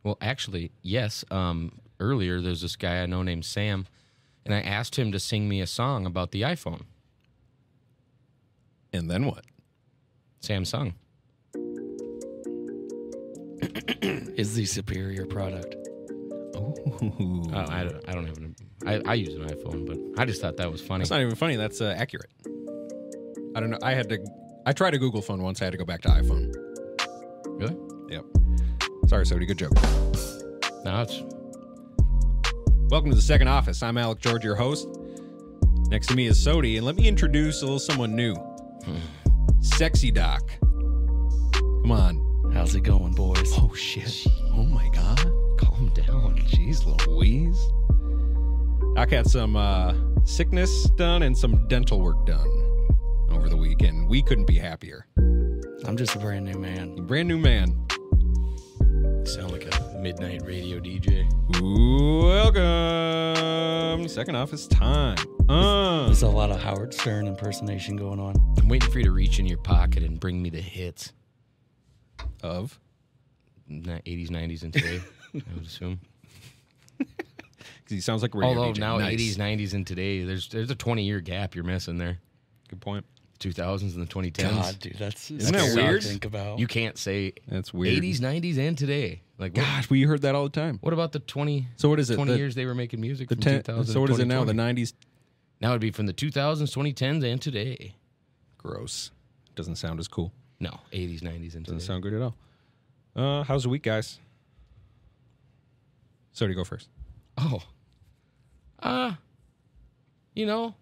Well, actually, yes. Earlier, there's this guy I know named Sam, and I asked him to sing me a song about the iPhone. And then what? Sam sung. Is the superior product. Ooh. I don't have an. I use an iPhone, but I just thought that was funny. That's not even funny. That's accurate. I don't know. I tried a Google phone once. I had to go back to iPhone. Really? Yep. Sorry, Sody. Good joke. No, it's. Welcome to the second office. I'm Alec George, your host. Next to me is Sody, and let me introduce a little someone new. Sexy Doc. Come on. How's it going, boys? Oh, shit. Oh, my God. Calm down. Jeez Louise. Doc had some sickness done and some dental work done over the weekend. We couldn't be happier. I'm just a brand new man. Brand new man. Sound like a midnight radio DJ. Welcome. Second office time. There's a lot of Howard Stern impersonation going on. I'm waiting for you to reach in your pocket and bring me the hits. Of? 80s, 90s, and today, I would assume. Because he sounds like a radio Although DJ. now Nice. 80s, 90s, and today, there's a 20-year gap you're missing there. Good point. 2000s and the 2010s. God, dude, Isn't that scary weird? to think about. You can't say That's weird. 80s, 90s, and today. Like, Gosh, we heard that all the time. what about the 20? So what is it? 20 The- years they were making music The from 10, 2000 so what to is it now? The 2020? 90s? Now it'd be from the 2000s, 2010s, and today. Gross. Doesn't sound as cool. No, 80s, 90s, and Doesn't today. sound good at all. How's the week, guys? Sody, go first. Oh. You know,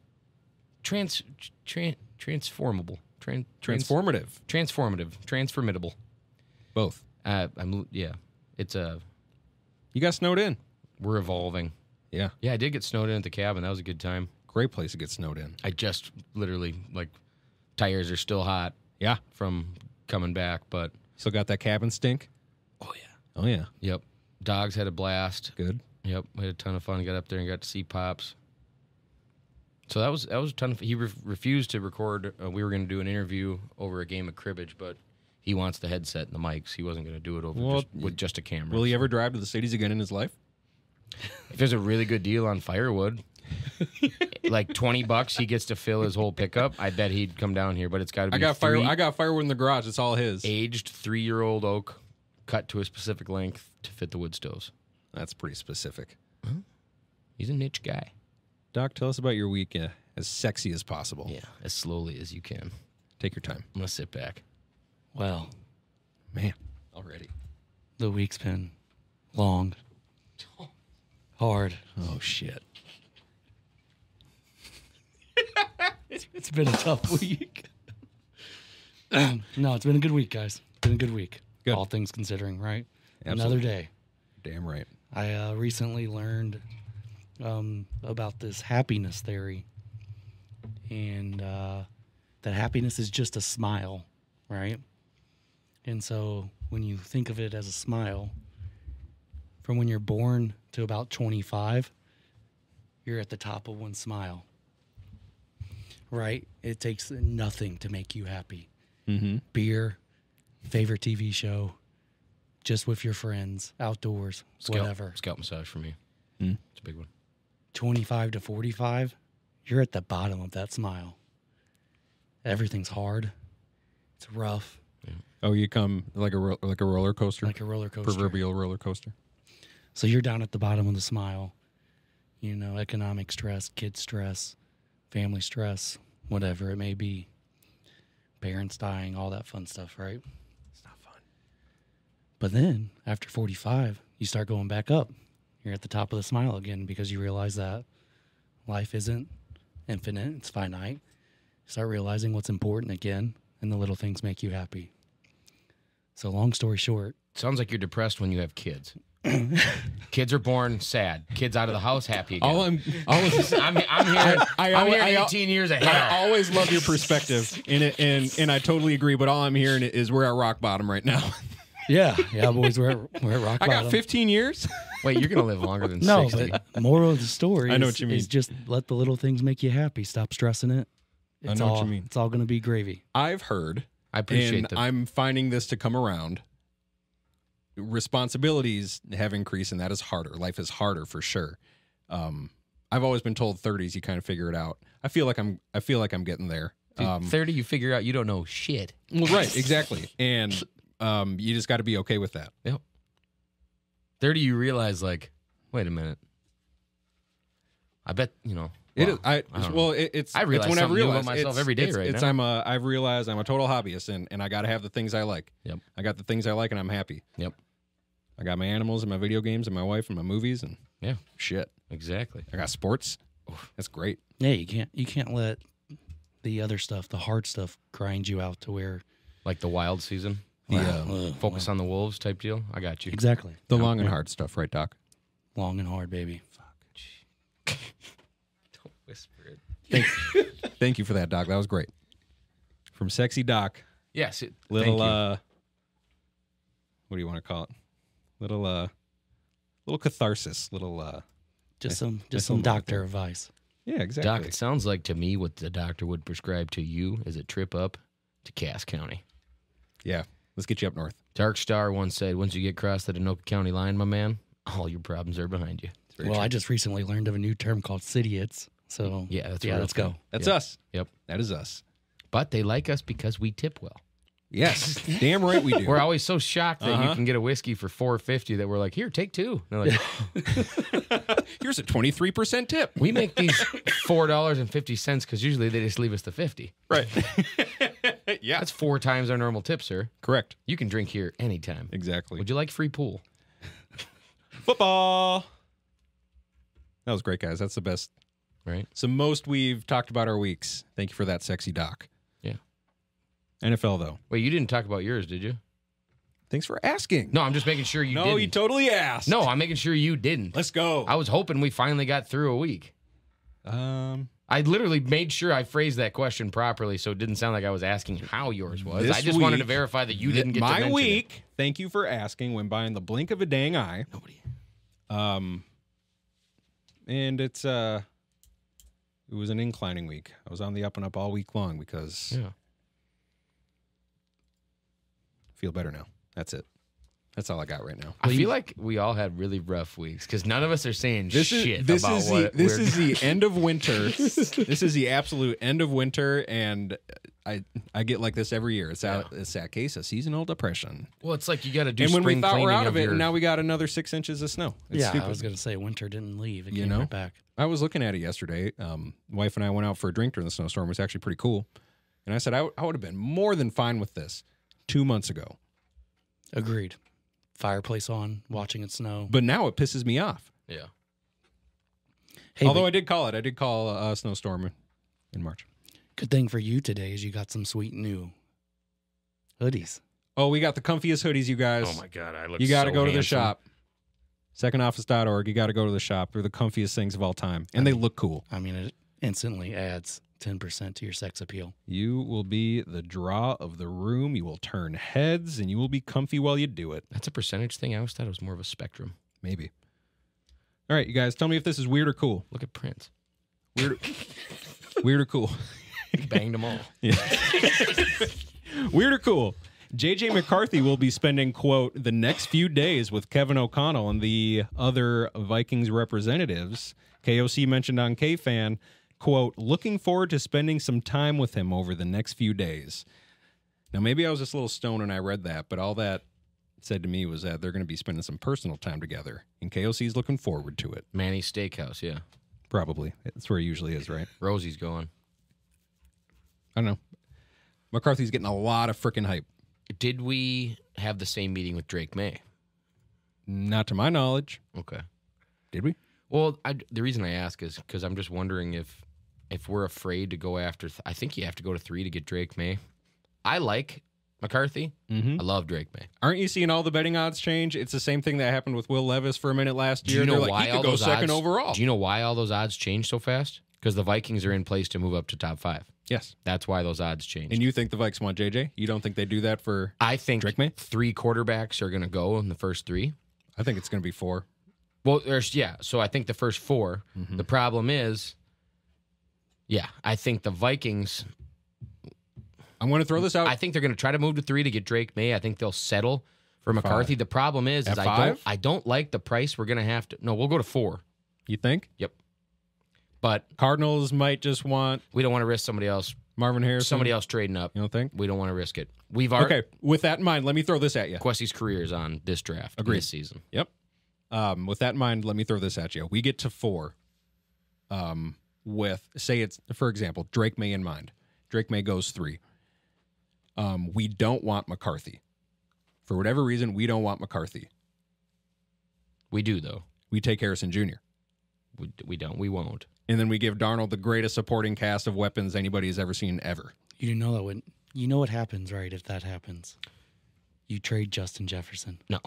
transformable. Transformative. Transformable. Both. It's You got snowed in. we're evolving. Yeah. Yeah, I did get snowed in at the cabin. That was a good time. Great place to get snowed in. I just literally, like, tires are still hot Yeah. from coming back, but Still got that cabin stink? oh yeah. Oh, yeah. Yep. Dogs had a blast. Good. Yep, we had a ton of fun. Got up there and got to see Pops. So that was a ton of fun. He refused to record. We were going to do an interview over a game of cribbage, but he wants the headset and the mics. He wasn't going to do it over with just a camera. Will he ever drive to the cities again in his life? If there's a really good deal on firewood, like $20, he gets to fill his whole pickup. I bet he'd come down here, but it's got to be I got firewood in the garage. It's all his. aged 3-year-old oak, cut to a specific length to fit the wood stoves. That's pretty specific. He's a niche guy. Doc, tell us about your week as sexy as possible. Yeah, as slowly as you can. Take your time. I'm gonna sit back. Well, Man, already. the week's been long, hard. Oh, shit. It's been a tough week. No, it's been a good week, guys. It's been a good week. Good. All things considering, right? Absolutely. Another day. Damn right. I recently learned about this happiness theory, and that happiness is just a smile, right? And so when you think of it as a smile, from when you're born to about 25, you're at the top of one smile, right? It takes nothing to make you happy. Mm-hmm. Beer, favorite TV show, just with your friends, outdoors, whatever. Scalp massage for me. Mm. It's a big one. 25 to 45, you're at the bottom of that smile. Everything's hard. It's rough, Oh, you come like a roller coaster? like a roller coaster. Proverbial roller coaster. So you're down at the bottom of the smile. You know, economic stress, kid stress, family stress, whatever it may be. Parents dying, all that fun stuff, right? It's not fun. But then, after 45, you start going back up. You're at the top of the smile again because you realize that life isn't infinite, it's finite. You start realizing what's important again, and the little things make you happy. So long story short. Sounds like you're depressed when you have kids. Kids are born sad. Kids out of the house happy again. I'm here 18 years ahead. I always love your perspective in it, and I totally agree. But all I'm hearing is we're at rock bottom right now. Yeah, boys, we're at rock bottom. I got 15 years. Wait, you're going to live longer than No, 60. but moral of the story I know what you mean. is just let the little things make you happy. Stop stressing it. I know what you mean. It's all going to be gravy. I've heard, I appreciate and that. I'm finding this to come around, responsibilities have increased, and that is harder. Life is harder for sure. I've always been told 30s you kind of figure it out. I feel like I'm getting there. Dude, 30, you figure out you don't know shit. Well, right, exactly, and you just got to be okay with that. Yep. 30, you realize, like, wait a minute. I bet, you know. It is. I realize when something new about myself every day now. I've realized I'm a total hobbyist, and I got to have the things I like. Yep. I got the things I like, and I'm happy. Yep. I got my animals and my video games and my wife and my movies and yeah, shit. Exactly. I got sports. That's great. Yeah, you can't let the other stuff, the hard stuff, grind you out to where Like the wild season. Focus on the wolves type deal. I got you. exactly The long and hard stuff, right, Doc? long and hard, baby. Don't whisper it. Thank you for that, Doc. That was great. From Sexy Doc. Yes. Little what do you want to call it? Little catharsis. Just some doctor advice. Yeah, exactly. Doc, it sounds like to me what the doctor would prescribe to you is a trip up to Cass County. Yeah, let's get you up north. Dark Star once said, once you get across the Anoka County line, my man, all your problems are behind you. Well, I just recently learned of a new term called idiots. So Yeah, that's let's go. That's Yep. us. Yep. That is us. But they like us because we tip well. Yes, damn right we do. We're always so shocked that you can get a whiskey for $4.50 that we're like, here, take two. And they're like, Here's a 23% tip. we make these $4.50 because usually they just leave us the 50. Right. Yeah, That's 4 times our normal tip, sir. correct. You can drink here anytime. Exactly. Would you like free pool? Football. That was great, guys. That's the best. Right? It's the most we've talked about our weeks. Thank you for that, Sexy Doc. Yeah. NFL, though. Wait, you didn't talk about yours, did you? Thanks for asking. No, I'm just making sure you didn't. you totally asked. No, I'm making sure you didn't. Let's go. I was hoping we finally got through a week. I literally made sure I phrased that question properly so it didn't sound like I was asking how yours was. This I just wanted to week- verify that you didn't get to my mention week. Thank you for asking. Went by in the blink of a dang eye. Nobody. And it was an inclining week. I was on the up and up all week long because Yeah. I feel better now. That's it. That's all I got right now. I feel like we all had really rough weeks because none of us are saying This shit is about what this we're- is the end of winter. This is the absolute end of winter, and I get like this every year. It's that case of seasonal depression. Well, it's like you got to do And when we spring thought we're cleaning out of it, your- and now we got another 6 inches of snow. It's Yeah, stupid. I was gonna say winter didn't leave. It You came know? right back. I was looking at it yesterday. Wife and I went out for a drink during the snowstorm. It was actually pretty cool. And I said I would have been more than fine with this 2 months ago. Agreed. Fireplace on, watching it snow. But now it pisses me off. Yeah. Hey, Although but I did call it. I did call a snowstorm in March. good thing for you today is you got some sweet new hoodies. Oh, we got the comfiest hoodies, you guys. Oh my God, I look. You got to so go to the handsome. shop. Secondoffice.org. You got to go to the shop. They're the comfiest things of all time. And they look cool. I mean, it instantly adds 10% to your sex appeal. You will be the draw of the room. You will turn heads, and you will be comfy while you do it. That's a percentage thing. I always thought it was more of a spectrum. Maybe. All right, you guys, tell me if this is weird or cool. Look at Prince. Weird or cool. He banged them all. Weird or cool. J.J. McCarthy will be spending, quote, the next few days with Kevin O'Connell and the other Vikings representatives. KOC mentioned on K-Fan, quote, looking forward to spending some time with him over the next few days. Now, maybe I was just a little stoned when I read that, but all that said to me was that they're going to be spending some personal time together, and KOC's looking forward to it. Manny's Steakhouse, yeah. Probably. That's where he usually is, right? Rosie's going. I don't know. McCarthy's getting a lot of freaking hype. Did we have the same meeting with Drake May? Not to my knowledge. Okay. Did we? Well, the reason I ask is because I'm just wondering if we're afraid to go after. I think you have to go to 3 to get Drake May. I like McCarthy. Mm-hmm. I love Drake May. Aren't you seeing all the betting odds change? It's the same thing that happened with Will Levis for a minute last Do year. you know They're why like, he all could go those second odds, overall. Do you know why all those odds changed so fast? Because the Vikings are in place to move up to top 5. Yes. That's why those odds changed. And you think the Vikes want JJ? You don't think they do that for... I think Drake May? 3 quarterbacks are going to go in the first 3. I think it's going to be 4. Well, so I think the first 4. Mm-hmm. The problem is, I think the Vikings... I'm going to throw this out. I think they're going to try to move to 3 to get Drake May. I think they'll settle For McCarthy, 5. the problem is At I 5? don't like the price we're going to have to. No, we'll go to 4. You think? Yep. But Cardinals might just want we don't want to risk somebody else Marvin Harrison. trading up. You don't think? We don't want to risk it. We've already Okay. With that in mind, let me throw this at you. Questy's career is on this draft Agreed. this season. Yep. With that in mind, let me throw this at you. We get to 4. With say it's for example Drake May in mind. Drake May goes 3. We don't want McCarthy. For whatever reason, we don't want McCarthy. We do though. We take Harrison Jr. We don't. We won't. And then we give Darnold the greatest supporting cast of weapons anybody has ever seen ever. You know that you know what happens, right? If that happens, you trade Justin Jefferson. No.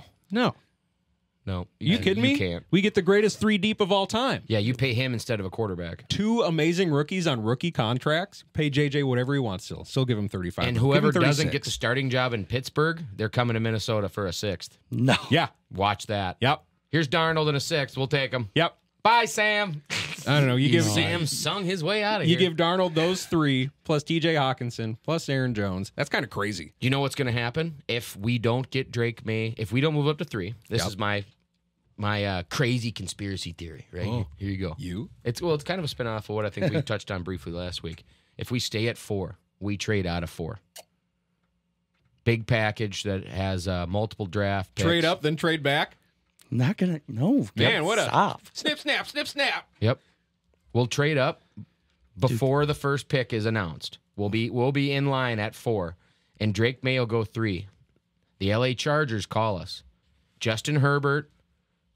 You kidding me? You can't. We get the greatest 3 deep of all time. Yeah, you pay him instead of a quarterback. 2 amazing rookies on rookie contracts. Pay JJ whatever he wants still. Still give him 35. And Give him whoever 36. doesn't get the starting job in Pittsburgh, they're coming to Minnesota for a 6th. No. Yeah. Watch that. Yep. Here's Darnold in a 6th. We'll take him. Yep. Bye, Sam. I don't know. You give Sam sung his way out of You here. give Darnold those 3 plus TJ Hawkinson plus Aaron Jones. That's kind of crazy. You know what's going to happen if we don't get Drake May? If we don't move up to 3, this is my crazy conspiracy theory. Right here you go. It's kind of a spinoff of what I think we touched on briefly last week. If we stay at 4, we trade out of 4. Big package that has multiple draft picks. Trade up, then trade back. Not gonna. No. Man, what a stop. snip, snap, snip, snap. Yep. We'll trade up before the first pick is announced. We'll be in line at 4, and Drake May will go 3. The LA Chargers call us. Justin Herbert,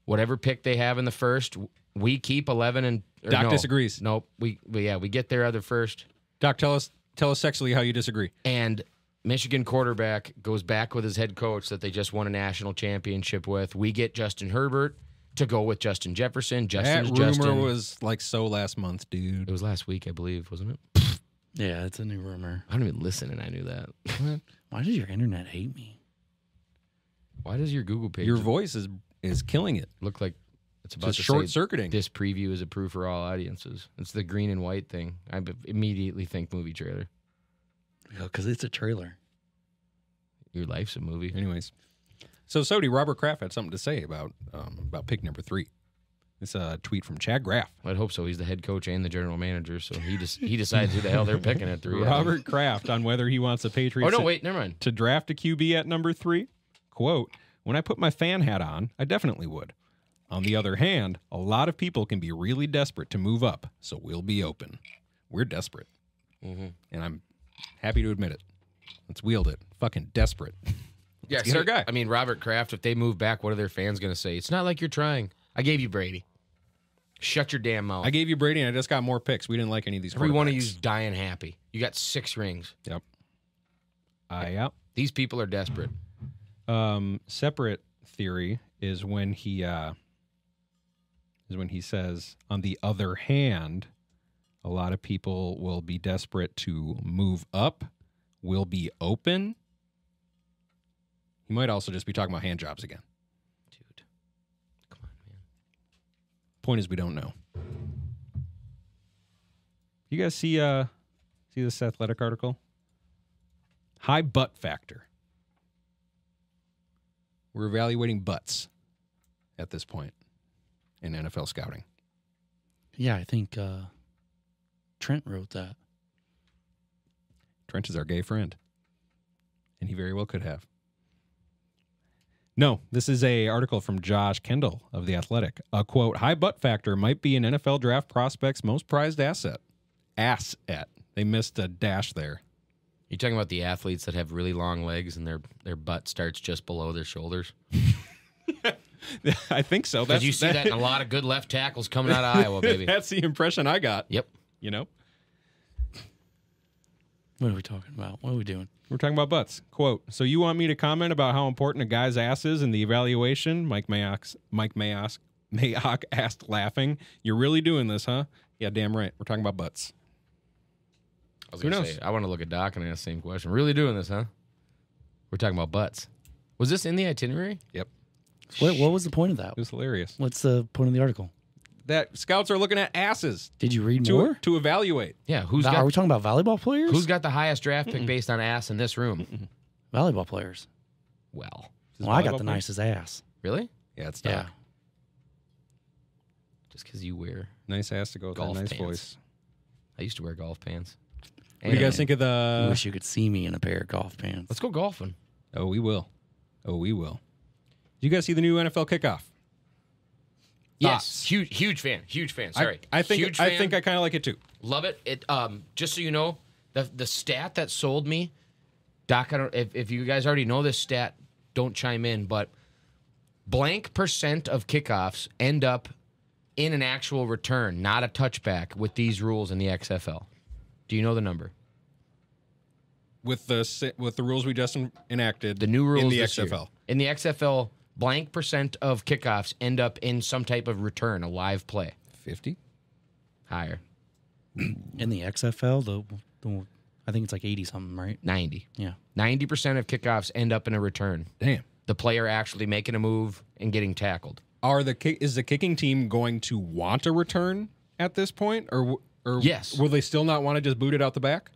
whatever pick they have in the first, we keep 11 and. Doc disagrees. Nope. We get their other first. Doc, tell us sexually how you disagree. And Michigan quarterback goes back with his head coach that they just won a national championship with. We get Justin Herbert to go with Justin Jefferson. That rumor was like so last month, dude. It was last week, I believe, wasn't it? Yeah, it's a new rumor. I don't even listen, and I knew that. Why does your internet hate me? Why does your Google page Your voice is killing it. look like it's about It's to short say circuiting. this preview is approved for all audiences? It's the green and white thing. I immediately think movie trailer. Because it's a trailer. Your life's a movie. Anyways, so Sody, Robert Kraft had something to say about pick number 3. It's a tweet from Chad Graff. I'd hope so. He's the head coach and the general manager, so he decides who the hell they're picking at 3. Robert Kraft on whether he wants the Patriots. Oh no, wait, never mind. To draft a QB at number 3. Quote, when I put my fan hat on, I definitely would. On the other hand, a lot of people can be really desperate to move up, so we'll be open. We're desperate. Mm-hmm. And I'm happy to admit it. Let's wield it. Fucking desperate. Yeah, get our guy. I mean, Robert Kraft, if they move back, what are their fans going to say? It's not like you're trying. I gave you Brady. Shut your damn mouth. I gave you Brady, and I just got more picks. We didn't like any of these. Every one of quarterbacks. you's dying happy. You got 6 rings. Yep. Yeah. These people are desperate. Separate theory is when he says, on the other hand, a lot of people will be desperate to move up, will be open. He might also just be talking about hand jobs again. Dude. Come on, man. Point is, we don't know. You guys see this Athletic article? High butt factor. We're evaluating butts at this point in NFL scouting. Yeah, I think Trent wrote that. Trent is our gay friend. And he very well could have. No, this is a article from Josh Kendall of The Athletic. A quote, high butt factor might be an NFL draft prospect's most prized asset. Asset. They missed a dash there. You talking about the athletes that have really long legs and their butt starts just below their shoulders? I think so. Because you see that in a lot of good left tackles coming out of Iowa, baby. That's the impression I got. Yep. You know? What are we talking about? What are we doing? We're talking about butts. Quote, so you want me to comment about how important a guy's ass is in the evaluation? Mike Mayock asked, laughing. You're really doing this, huh? Yeah, damn right. We're talking about butts. I was Who gonna knows? say, I want to look at Doc and ask the same question. Really doing this, huh? We're talking about butts. Was this in the itinerary? Yep. What was the point of that? It was hilarious. What's the point of the article? That scouts are looking at asses Did you read more? to evaluate. Yeah. Are Who's we talking about volleyball players? got the highest draft pick based on ass in this room? Volleyball players? Well, His Well, I got volleyball the player? nicest ass. Really? Yeah, it's Doc. Yeah. Just because you wear Nice ass to go with that golf nice pants. voice. I used to wear golf pants. What do you guys think of I the... wish you could see me in a pair of golf pants. Let's go golfing. Oh, we will. Oh, we will. You guys see the new NFL kickoff? Yes, huge fan. Sorry, I think huge I fan. think I kind of like it too. Love it. It just so you know, the stat that sold me, Doc. I don't if you guys already know this stat, don't chime in. But blank % of kickoffs end up in an actual return, not a touchback, with these rules in the XFL. Do you know the number? With the rules we just enacted, The new rules in the this XFL. year. In the XFL, blank % of kickoffs end up in some type of return, a live play. 50. Higher, In the XFL, the I think it's like 80 something, right? 90. Yeah. 90% of kickoffs end up in a return. Damn. The player actually making a move and getting tackled. Is the kicking team going to want a return at this point, or Yes. will they still not want to just boot it out the back?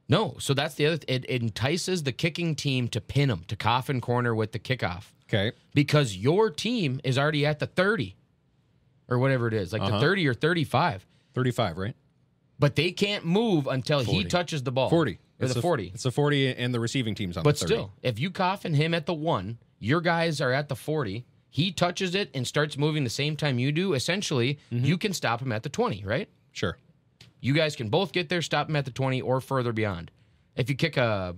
No, so that's the other. It entices the kicking team to pin them, to coffin corner with the kickoff, Okay. because your team is already at the 30 or whatever it is, like the 30 or 35. 35, right? But they can't move until he 40. touches the ball. 40. Or the 40. It's the 40, and the receiving team's on But the 30. still, if you coffin him at the 1, your guys are at the 40. He touches it and starts moving the same time you do. Essentially, you can stop him at the 20, right? Sure. You guys can both get there, stop him at the 20 or further beyond. If you kick a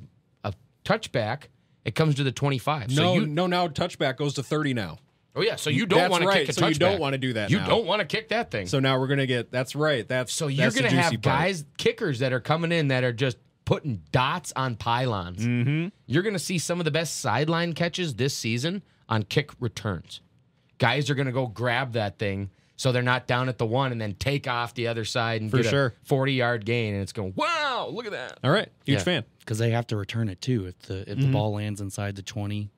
touchback, it comes to the 25. No, So now touchback goes to 30 now. oh yeah, so you don't That's want to right. kick a So touchback. you don't want to do that You now. don't want to kick that thing. So now we're gonna get. That's right. So you're going to have guys, kickers that are coming in that are just putting dots on pylons. Mm-hmm. You're going to see some of the best sideline catches this season on kick returns. Guys are going to go grab that thing so they're not down at the 1 and then take off the other side and For get sure. a 40-yard gain. And it's going, wow, look at that. All right, huge Yeah. fan. Because they have to return it too. If the ball lands inside the 20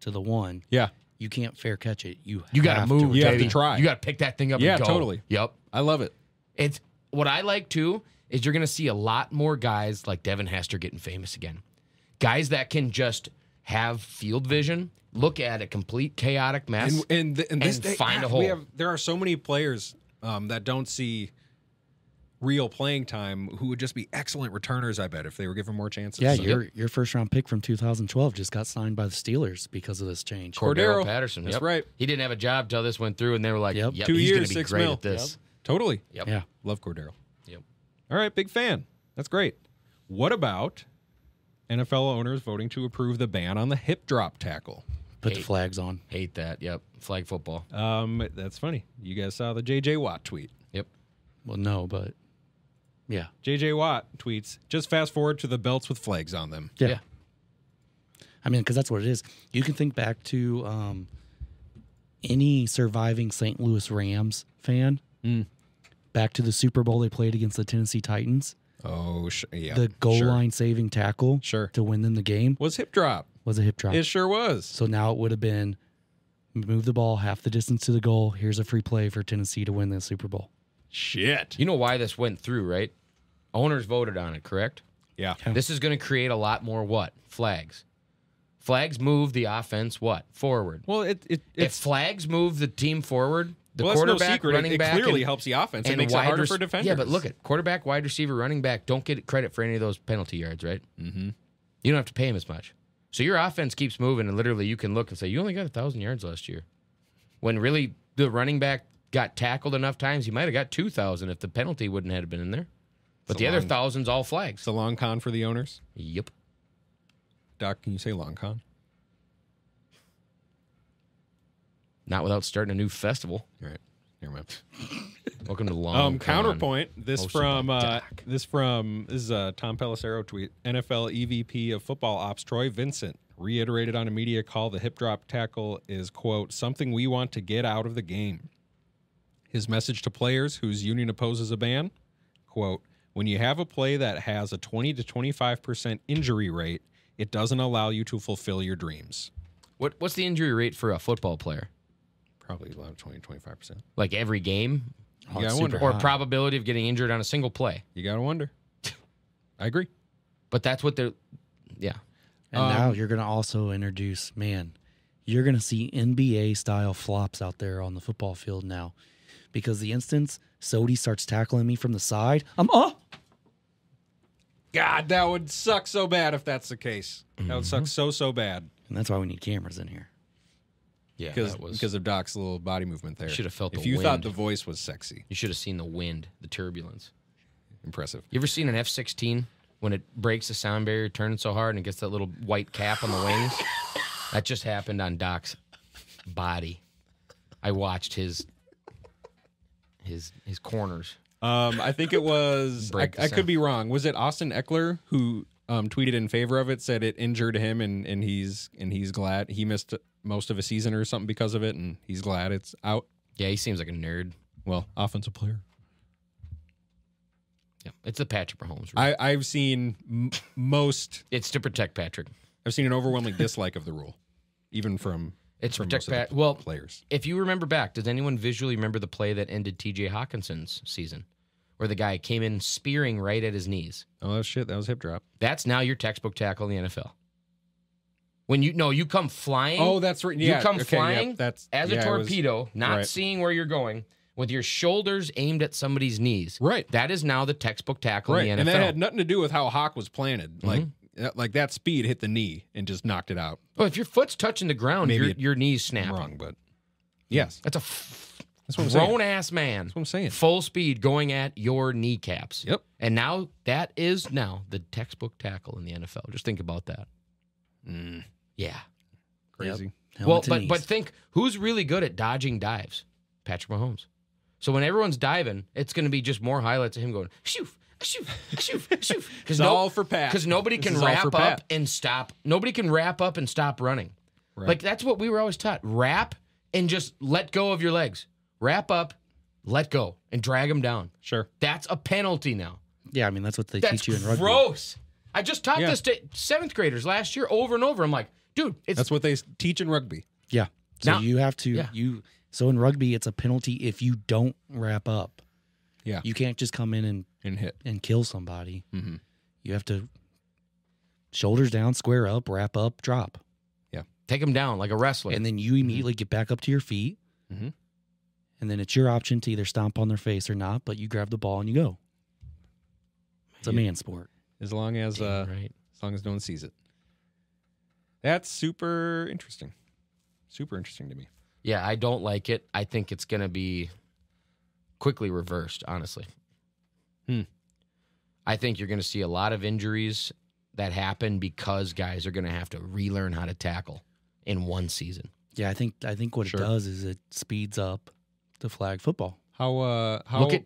to the 1, Yeah, you can't fair catch it. You You got to have move. You have to baby. try. You got to pick that thing up Yeah, and go. totally. Yep. I love it. It's what I like too is you're going to see a lot more guys like Devin Hester getting famous again. Guys that can just have field vision, look at a complete chaotic mess, And this day, find a we hole. there are so many players that don't see real playing time who would just be excellent returners. I bet if they were given more chances. Yeah, So- your first round pick from 2012 just got signed by the Steelers because of this change. Cordero Patterson. That's Yep. right. He didn't have a job till this went through, and they were like, Yep. "Yep, 2 he's years, going to be 6 great mil. at this." Totally. Yep. Yeah. Love Cordero. Yep. All right, big fan. That's great. What about NFL owners voting to approve the ban on the hip drop tackle? Put the Hey. flags on. Hate that. Yep. Flag football. That's funny. You guys saw the J.J. Watt tweet. Yep. Well, no, but yeah. J.J. Watt tweets, just fast forward to the belts with flags on them. Yeah. Yeah. I mean, because that's what it is. You can think back to any surviving St. Louis Rams fan. Back to the Super Bowl they played against the Tennessee Titans. Oh, yeah. The goal sure. line saving tackle Sure. to win them the game Was hip drop. was a hip drop. It sure was. So now it would have been move the ball half the distance to the goal. Here's a free play for Tennessee to win the Super Bowl. Shit. You know why this went through, right? Owners voted on it, correct? Yeah. This is going to create a lot more what? Flags. Flags move the offense what? Forward. Well, If it's flags move the team forward, the well, that's no quarterback, secret. running It back, clearly and, helps the offense. It and makes it wide harder rec- for defenders. Yeah, but look at quarterback, wide receiver, running back. Don't get credit for any of those penalty yards, right? Mm-hmm. You don't have to pay him as much. So your offense keeps moving, and literally you can look and say, you only got 1,000 yards last year. When really the running back got tackled enough times, he might have got 2,000 if the penalty wouldn't have been in there. But the other 1,000's all flags. It's a long con for the owners. Yep. Doc, can you say long con? Not without starting a new festival. All right. Never mind. Welcome to Long Con. Counterpoint. This Hosted by Doc. is a Tom Pelissero tweet. NFL EVP of football ops Troy Vincent reiterated on a media call the hip drop tackle is, quote, something we want to get out of the game. His message to players whose union opposes a ban, quote, when you have a play that has a 20 to 25% injury rate, it doesn't allow you to fulfill your dreams. What's the injury rate for a football player? Probably around 20 to 25%. Like every game? Oh, Yeah, it's I wonder. super Or high. probability of getting injured on a single play? You got to wonder. I agree. But that's what they're... Yeah. And now you're going to also introduce, you're going to see NBA-style flops out there on the football field now. Because the instance Sodi starts tackling me from the side, God, that would suck so bad if that's the case. That would suck so bad. And that's why we need cameras in here. Yeah, because of Doc's little body movement there. Should have felt if the you wind. thought the voice was sexy. You should have seen the wind, the turbulence. Impressive. You ever seen an F-16 when it breaks the sound barrier, turning so hard, and it gets that little white cap on the wings? That just happened on Doc's body. I watched his corners. I think it was. I could be wrong. Was it Austin Eckler who tweeted in favor of it? Said it injured him, and he's glad he missed most of a season or something because of it, and he's glad it's out. Yeah, he seems like a nerd. Well, offensive player. Yeah, it's the Patrick Mahomes rule. I've seen most. It's to protect Patrick. I've seen an overwhelming dislike of the rule, even from. It's from protect most of Pat. the Well, players. If you remember back, does anyone visually remember the play that ended T.J. Hawkinson's season, where the guy came in spearing right at his knees? Oh shit, that was hip drop. That's now your textbook tackle in the NFL. When you come flying. Oh, that's right. Yeah, you come okay, flying yep, that's, as a torpedo, not seeing where you're going, with your shoulders aimed at somebody's knees. Right. That is now the textbook tackle in the NFL. And that had nothing to do with how Hawk was planted. Like that speed hit the knee and just knocked it out. Well, if your foot's touching the ground, your knees snap. Wrong, but yes, that's a that's what I'm saying. grown-ass man. That's what I'm saying. Full speed going at your kneecaps. Yep. And now that is now the textbook tackle in the NFL. Just think about that. Yeah. Crazy. Yep. Well, but think, who's really good at dodging dives? Patrick Mahomes. So when everyone's diving, it's going to be just more highlights of him going, shoo, shoo, shoo, shoo. It's all for Pat. Because nobody can wrap up and stop. Nobody can wrap up and stop running. Right. Like, that's what we were always taught. Wrap and just let go of your legs. Wrap up, let go, and drag them down. Sure. That's a penalty now. Yeah, I mean, that's what they teach you in rugby. Gross. I just taught this to 7th graders last year over and over. I'm like, dude, that's what they teach in rugby. Yeah. So now, you have to, so in rugby, it's a penalty if you don't wrap up. Yeah. You can't just come in and hit and kill somebody. Mm-hmm. You have to shoulders down, square up, wrap up, drop. Yeah. Take them down like a wrestler. And then you immediately get back up to your feet. Mm-hmm. And then it's your option to either stomp on their face or not, but you grab the ball and you go. It's a man sport. As long as no one sees it. That's super interesting. Super interesting to me. Yeah, I don't like it. I think it's going to be quickly reversed, honestly. I think you're going to see a lot of injuries that happen because guys are going to have to relearn how to tackle in one season. Yeah, I think what it does is it speeds up the flag football. How look at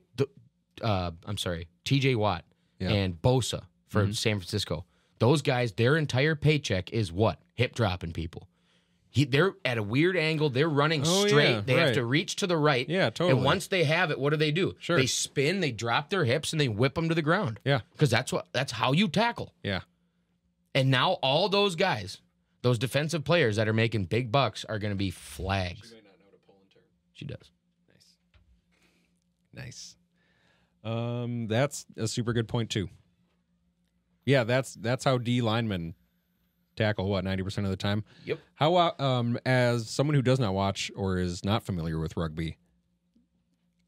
TJ Watt and Bosa for San Francisco. Those guys, their entire paycheck is what? Hip dropping people. They're at a weird angle. They're running straight. Yeah, they have to reach to the right. Yeah, totally. And once they have it, what do? Sure. They spin, they drop their hips, and they whip them to the ground. Yeah. Because that's how you tackle. Yeah. And now all those guys, those defensive players that are making big bucks are going to be flags. She may not know to pull and turn. She does. Nice. That's a super good point too. Yeah, that's how D linemen tackle 90% of the time. Yep. How as someone who does not watch or is not familiar with rugby,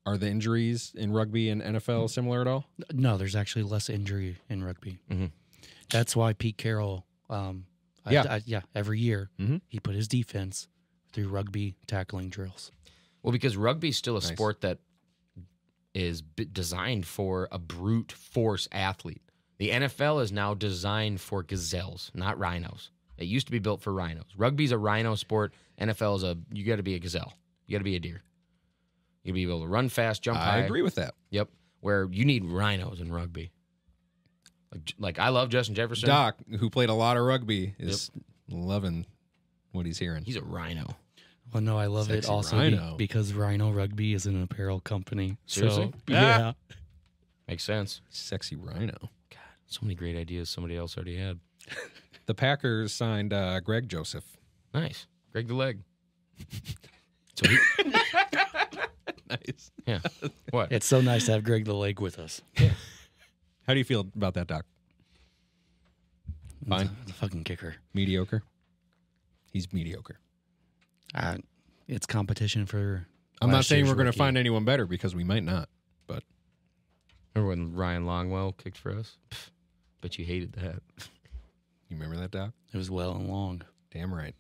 are the injuries in rugby and NFL similar at all? No, there's actually less injury in rugby. Mm-hmm. That's why Pete Carroll, every year he put his defense through rugby tackling drills. Well, because rugby is still a sport that is designed for a brute force athlete. The NFL is now designed for gazelles, not rhinos. It used to be built for rhinos. Rugby's a rhino sport. NFL is you got to be a gazelle. You got to be a deer. You got to be able to run fast, jump high. I agree with that. Yep. Where you need rhinos in rugby. Like I love Justin Jefferson. Doc, who played a lot of rugby, is loving what he's hearing. He's a rhino. Well, no, I love it also because Rhino Rugby is an apparel company. Seriously? So, yeah. Makes sense. Sexy Rhino. God, so many great ideas somebody else already had. The Packers signed Greg Joseph. Nice. Greg the Leg. Nice. Yeah. What? It's so nice to have Greg the Leg with us. Yeah. How do you feel about that, Doc? Fine. The fucking kicker. Mediocre. He's mediocre. It's competition for. I'm not last saying year's we're going to rookie. find anyone better because we might not. But Remember when Ryan Longwell kicked for us? Pff, bet you hated that. you remember that, Doc? It was well and long. Damn right.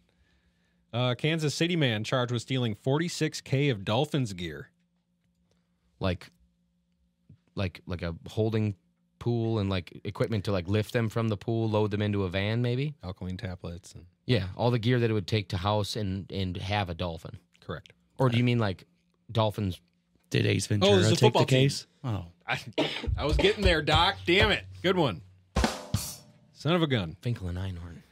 Kansas City man charged with stealing $46K of Dolphins gear. Like a holding pool and like equipment to like lift them from the pool, load them into a van, maybe. Alkaline tablets. And Yeah, all the gear that it would take to house and have a dolphin. correct. Or do you mean like dolphins? Did Ace this Ventura is a take football the case? Oh, I was getting there, Doc. Damn it. Good one. Son of a gun. Finkel and Einhorn.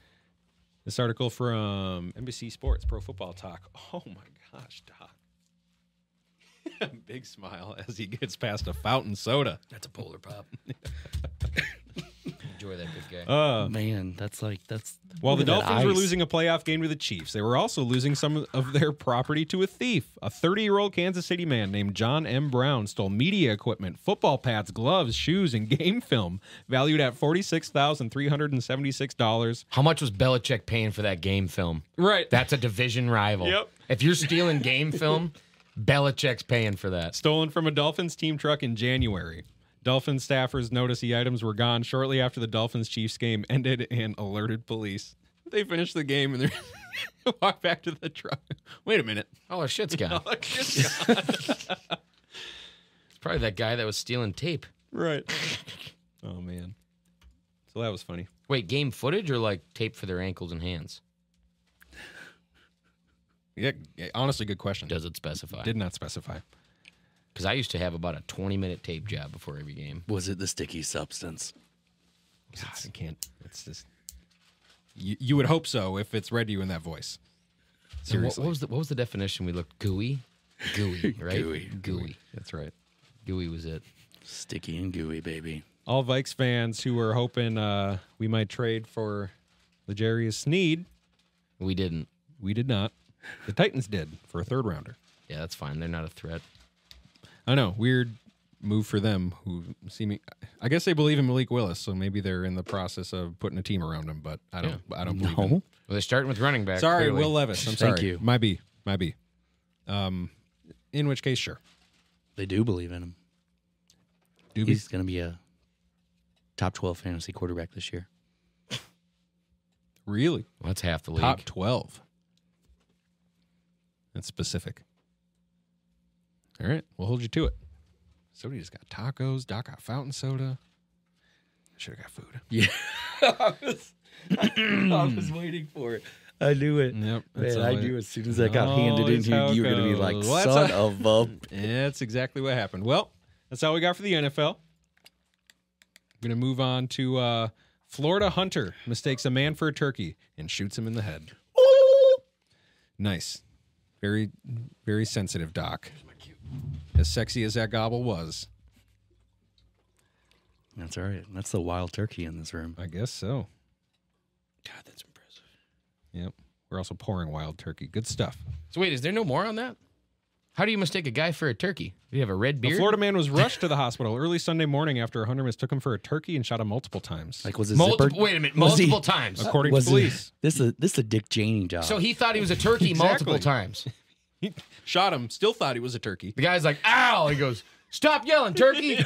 This article from NBC Sports, Pro Football Talk. Oh, my gosh, Doc. Big smile as he gets past a fountain soda. That's a polar pop. Enjoy that big guy. man, that's. While the look at that Dolphins were ice. losing a playoff game to the Chiefs, they were also losing some of their property to a thief. A 30-year-old Kansas City man named John M. Brown stole media equipment, football pads, gloves, shoes, and game film valued at $46,376. How much was Belichick paying for that game film? Right. That's a division rival. Yep. If you're stealing game film, Belichick's paying for that. Stolen from a Dolphins team truck in January. Dolphins staffers noticed the items were gone shortly after the Dolphins-Chiefs game ended and alerted police. They finished the game and they walk back to the truck. Wait a minute. All our shit's gone. It's gone. It's probably that guy that was stealing tape. Right. Oh, man. So that was funny. Wait, game footage or like tape for their ankles and hands? Yeah, honestly, good question. Does it specify? Did not specify. Because I used to have about a 20-minute tape job before every game. Was it the sticky substance? God, I can't. It's just. You would hope so if it's read to you in that voice. And Seriously. what was the definition we looked? Gooey? Gooey, right? Gooey. That's right. Gooey was it. Sticky and gooey, baby. All Vikes fans who were hoping we might trade for L'Jarius Sneed, We didn't. we did not. The Titans did for a third rounder. Yeah, that's fine. They're not a threat. I know, weird move for them. Who I guess they believe in Malik Willis, so maybe they're in the process of putting a team around him. But I don't believe him. No. Well, they're starting with running back. Sorry, clearly. Will Levis. I'm Thank sorry. you. Might be. In which case, sure. They do believe in him. Doobie. He's going to be a top 12 fantasy quarterback this year. Really? Well, that's half the league. Top 12. That's specific. All right, we'll hold you to it. Somebody just got tacos. Doc got fountain soda. I should have got food. Yeah. I was waiting for it. I knew it. Yep. Man, I knew as soon as that got Always handed in how here, it you were going to be like, goes. Well, son of a... That's exactly what happened. Well, that's all we got for the NFL. We're going to move on to Florida hunter mistakes a man for a turkey and shoots him in the head. Nice. Very, very sensitive, Doc. As sexy as that gobble was. That's all right. That's the wild turkey in this room. I guess so. God, that's impressive. Yep. We're also pouring wild turkey. Good stuff. So wait, is there no more on that? How do you mistake a guy for a turkey? Do you have a red A beard? Florida man was rushed to the hospital early Sunday morning after a hunter mistook him for a turkey and shot him multiple times. Like, was it zippered? Wait a minute, Was he- multiple times. According Was to it- police. This is a Dick Cheney job. So he thought he was a turkey Exactly. multiple times. He shot him, still thought he was a turkey. The guy's like, ow! He goes, stop yelling, turkey!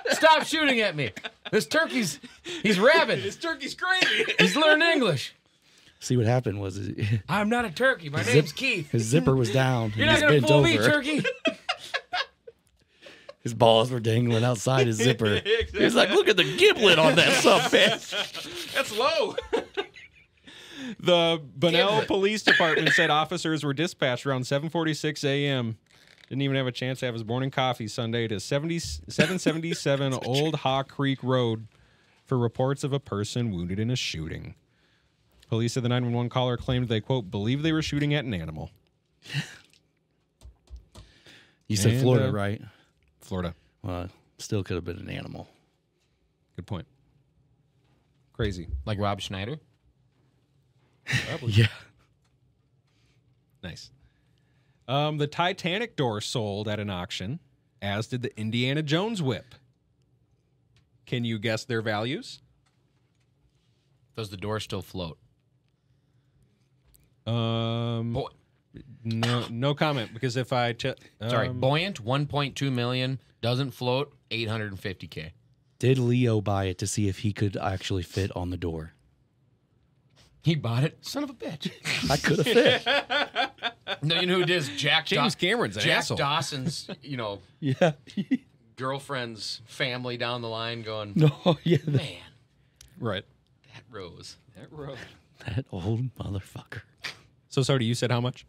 Stop shooting at me. This turkey's, he's rabid. This turkey's crazy. He's learning English. See, what happened was I'm not a turkey. My name's Keith. his zipper was down. You're and not he's going to bent fool over. me, turkey. His balls were dangling outside his zipper. He was like, look at the giblet on that bitch. That's low. The Bunnell Giblet. Police Department said officers were dispatched around 7:46 a.m. Didn't even have a chance to have his morning coffee Sunday to 777 Old Hawk Creek Road for reports of a person wounded in a shooting. Police said the 911 caller claimed they, quote, believe they were shooting at an animal. You said And, Florida, right? Florida. Well, still could have been an animal. Good point. Crazy. Like Rob Schneider? Yeah. Nice. The Titanic door sold at an auction, as did the Indiana Jones whip. Can you guess their values? Does the door still float? No comment, because if I Sorry, buoyant, 1.2 million, doesn't float, 850K. Did Leo buy it to see if he could actually fit on the door? He bought it. Son of a bitch. I could have fit. No, you know who it is? James Cameron's an Jack asshole. Dawson's, Yeah. girlfriend's family down the line going, No, yeah. man, Right. that rose. That old motherfucker. So you said how much?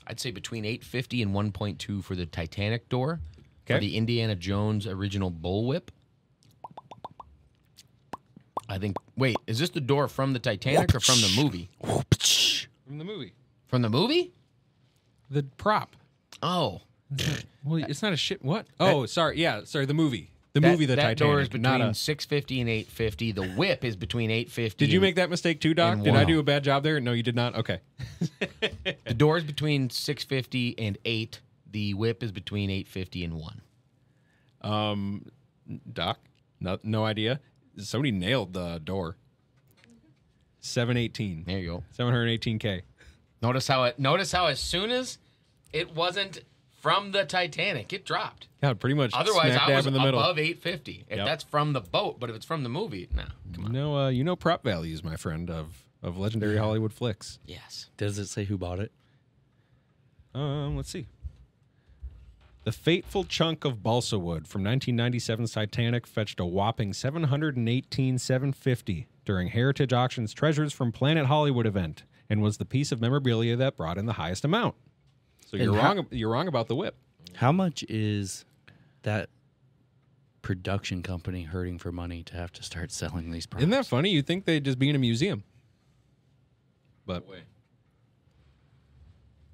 I'd say between 850 and 1.2 for the Titanic door. Okay. For the Indiana Jones original bullwhip. I think. Wait, is this the door from the Titanic or from the movie? From the movie. From the movie? The prop. Oh, Well, it's not a ship. What? Oh, sorry. Yeah, sorry. The movie. The movie, The that Titanic. door is not between a... 650 and 850. The whip is between 850. Did you make that mistake too, Doc? and Did I one. do a bad job there? No, you did not. Okay. The door is between 650 and 8. The whip is between 850 and 1. Doc, no idea. Somebody nailed the door. 718. There you go. 718K. Notice how as soon as it wasn't from the Titanic, it dropped. God, pretty much. Otherwise, smack I dab was in the middle. above 850. If Yep. that's from the boat, but if it's from the movie, no. Come on. You know prop values, my friend, of legendary Hollywood flicks. Yes. Does it say who bought it? Let's see. The fateful chunk of balsa wood from 1997's Titanic fetched a whopping $718,750 during Heritage Auctions Treasures from Planet Hollywood event, and was the piece of memorabilia that brought in the highest amount. So And you're how- wrong. You're wrong about the whip. How much is that production company hurting for money to have to start selling these props? Isn't that funny? You'd think they'd just be in a museum. But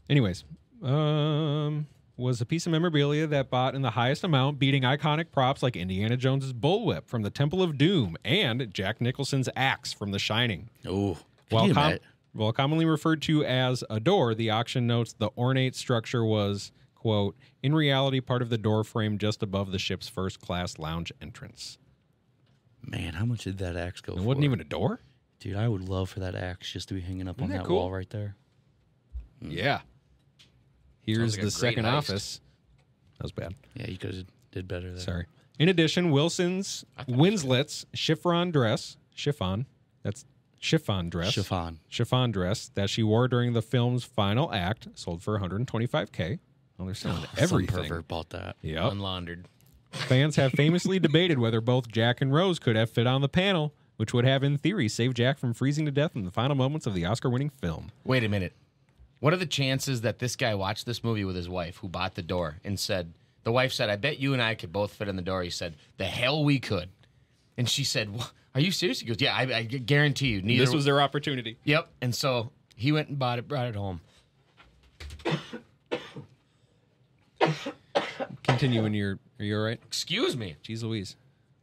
anyways, was a piece of memorabilia that bought in the highest amount, beating iconic props like Indiana Jones's bullwhip from the Temple of Doom and Jack Nicholson's axe from The Shining. Oh, While commonly referred to as a door, the auction notes the ornate structure was, quote, in reality part of the door frame just above the ship's first-class lounge entrance. man, how much did that axe go It for? wasn't even a door? Dude, I would love for that axe just to be hanging up on Isn't that that cool? wall right there. Yeah. Here's like a the great second heist. office. That was bad. Yeah, you could have did better there. Sorry. In addition, Wilson's Winslet's chiffon dress that she wore during the film's final act sold for $125K. Well, they're selling Some everything. pervert bought that. Yep. Unlaundered. Fans have famously debated whether both Jack and Rose could have fit on the panel, which would have, in theory, saved Jack from freezing to death in the final moments of the Oscar-winning film. Wait a minute. What are the chances that this guy watched this movie with his wife who bought the door and said, the wife said, I bet you and I could both fit in the door. He said, the hell we could. And she said, are you serious? He goes, yeah, I guarantee you. This was their opportunity. Yep. And so he went and brought it home. Continue when are you all right? Excuse me. Jeez Louise.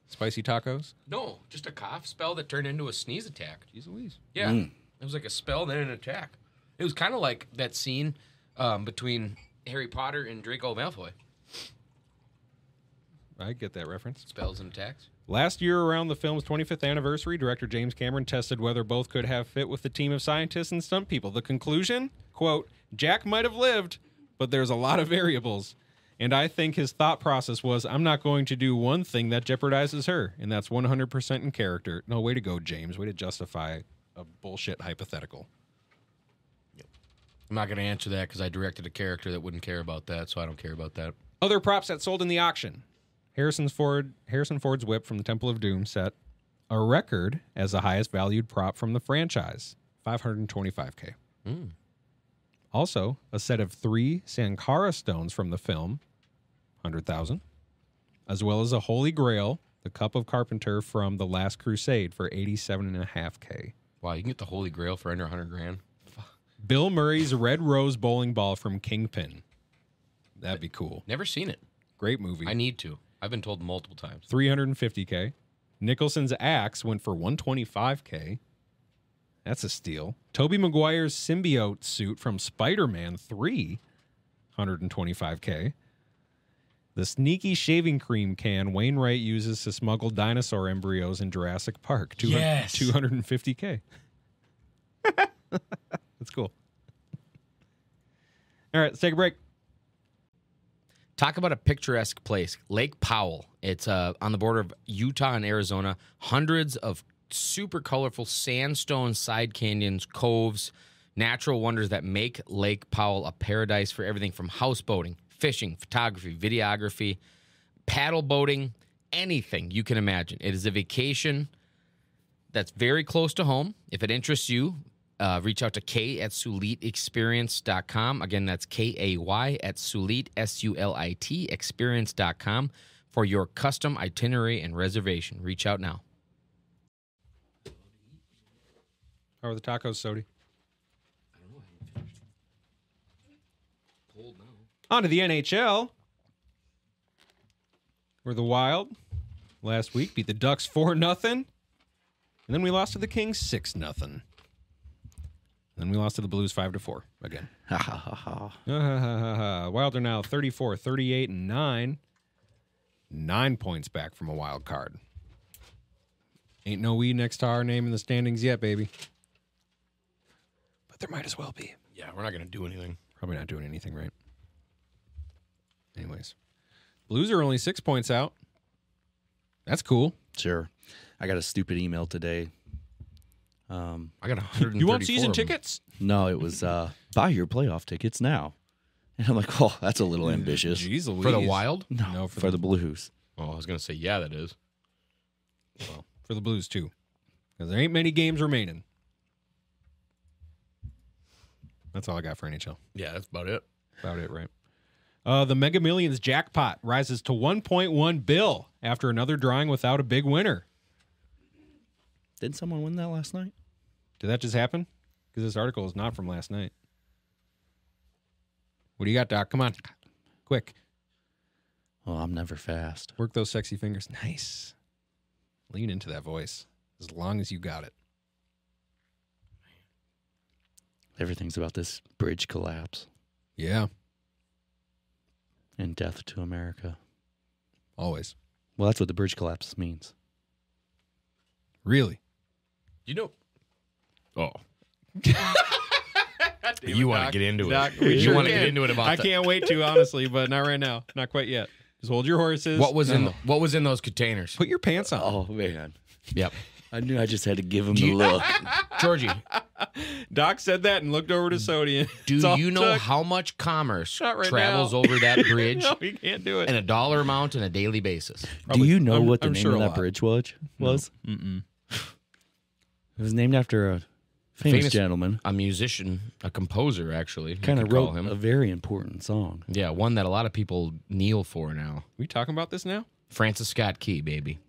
Spicy tacos? No, just a cough spell that turned into a sneeze attack. Jeez Louise. Yeah. It was like a spell, then an attack. It was kind of like that scene between Harry Potter and Draco Malfoy. I get that reference. Spells and attacks. Last year, around the film's 25th anniversary, director James Cameron tested whether both could have fit with the team of scientists and stunt people. The conclusion, quote, Jack might have lived, but there's a lot of variables. And I think his thought process was, I'm not going to do one thing that jeopardizes her. And that's 100% in character. No, way to go, James. Way to justify a bullshit hypothetical. I'm not going to answer that because I directed a character that wouldn't care about that, so I don't care about that. Other props that sold in the auction. Harrison Ford's whip from the Temple of Doom set a record as the highest valued prop from the franchise, $525K. Also, a set of 3 Sankara stones from the film, $100,000, as well as a Holy Grail, the Cup of Carpenter from The Last Crusade for $87.5K. Wow, you can get the Holy Grail for under $100,000. Bill Murray's Red Rose bowling ball from Kingpin. That'd be cool. Never seen it. Great movie. I need to. I've been told multiple times. $350K. Nicholson's axe went for $125K. That's a steal. Tobey Maguire's symbiote suit from Spider-Man 3, $125K. The sneaky shaving cream can Wainwright uses to smuggle dinosaur embryos in Jurassic Park. Yes. 250K. That's cool. All right, let's take a break. Talk about a picturesque place, Lake Powell. It's on the border of Utah and Arizona. Hundreds of super colorful sandstone side canyons, coves, natural wonders that make Lake Powell a paradise for everything from houseboating, fishing, photography, videography, paddle boating, anything you can imagine. It is a vacation that's very close to home. If it interests you, reach out to K@SulitExperience.com. Again, that's KAY@Sulit, SULIT, experience.com for your custom itinerary and reservation. Reach out now. How are the tacos, Sody? On to the NHL, where the Wild last week beat the Ducks 4-0, and then we lost to the Kings 6-0. Then we lost to the Blues 5-4 again. Wild are now 34, 38, and 9. 9 points back from a wild card. Ain't no we next to our name in the standings yet, baby. But there might as well be. Yeah, we're not going to do anything. Probably not doing anything, right? Anyways. Blues are only 6 points out. That's cool. Sure. I got a stupid email today. I got 134. You want season of them. tickets? No, it was buy your playoff tickets now. And I'm like, oh, that's a little ambitious. Jeez Louise. For the Wild? No, for the Blues. Oh, I was going to say, yeah, that is. Well, for the Blues, too. Because there ain't many games remaining. That's all I got for NHL. Yeah, that's about it. About it, right? The Mega Millions jackpot rises to $1.1 billion after another drawing without a big winner. Didn't someone win that last night? Did that just happen? Because this article is not from last night. What do you got, Doc? Come on. Quick. Oh, I'm never fast. Work those sexy fingers. Nice. Lean into that voice as long as you got it. Everything's about this bridge collapse Yeah. and death to America. Always. Well, that's what the bridge collapse means. Really? You know. Oh. You want to get into Doc, it. we You sure want to can. get into it about I that. can't wait to, honestly, but not right now. Not quite yet. Just hold your horses. What was in those containers? Put your pants on. Oh, man. Yep. I knew I just had to give him the look. Georgie, Doc said that and looked over to Sodian. do you know how much commerce Not right travels now. over that bridge No, he can't do it. in a dollar amount on a daily basis? Do you know I'm- what the I'm name sure of a that lot. bridge was? Mm-mm. It was named after a famous gentleman. A musician, a composer, actually. you Kind of could call wrote him. a very important song. Yeah, one that a lot of people kneel for now. We talking about this now? Francis Scott Key, baby.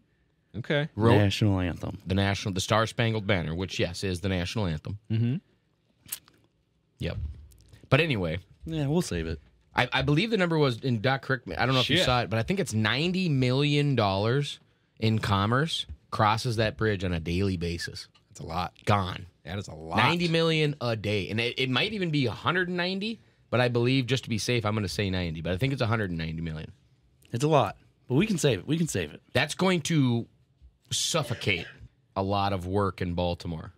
Okay. Wrote National anthem. the Star Spangled Banner, which, yes, is the national anthem. Mm-hmm. Yep. But anyway, Yeah, we'll save it. I believe the number was, in Doc, correct me, I don't know if you Shit. saw it, but I think it's $90 million in commerce crosses that bridge on a daily basis. That's a lot. Gone. That is a lot. 90 million a day. And it might even be 190, but I believe, just to be safe, I'm going to say 90, but I think it's 190 million. It's a lot, but we can save it. We can save it. That's going to suffocate a lot of work in Baltimore.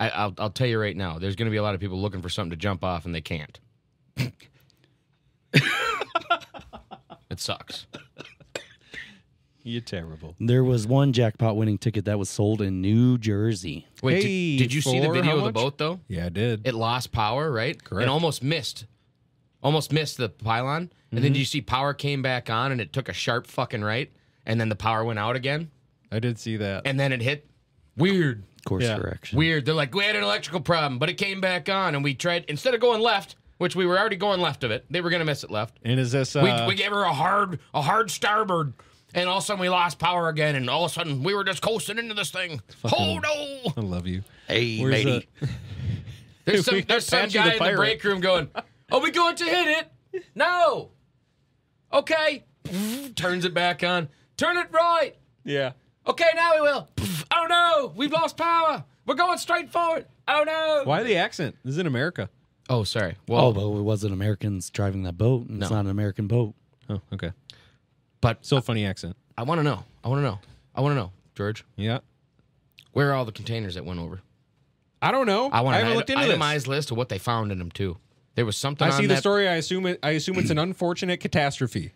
I'll tell you right now, there's going to be a lot of people looking for something to jump off, and they can't. It sucks. You're terrible. There was one jackpot winning ticket that was sold in New Jersey. Wait, Hey, did you see the for video how of the much? boat, though? Yeah, I did. It lost power, right? Correct. And almost missed the pylon. And then did you see power came back on, and it took a sharp fucking right, and then the power went out again, I did see that. and then it hit. Weird. Course Yeah. correction. Weird. They're like, we had an electrical problem, but it came back on, and we tried, instead of going left, which we were already going left of it, they were going to miss it left. And is this... We gave her a hard starboard, and all of a sudden we lost power again, and all of a sudden we were just coasting into this thing. Oh, no. I love you. Hey, Where's matey. There's We got some Patchy the guy in the pirate. break room going, are we going to hit it? No. Okay. Turns it back on. Turn it right. Yeah. Okay, now we will. Oh, no. We've lost power. We're going straight forward. Oh, no. Why the accent? This is in America. Oh, sorry. Well, but it wasn't Americans driving that boat, and it's No. not an American boat. Oh, okay. But Still a funny accent. I want to know, George, Yeah. where are all the containers that went over? I don't know. I want haven't looked an into this. itemized list of what they found in them, too. There was something I on see that. the story. I assume it's an unfortunate catastrophe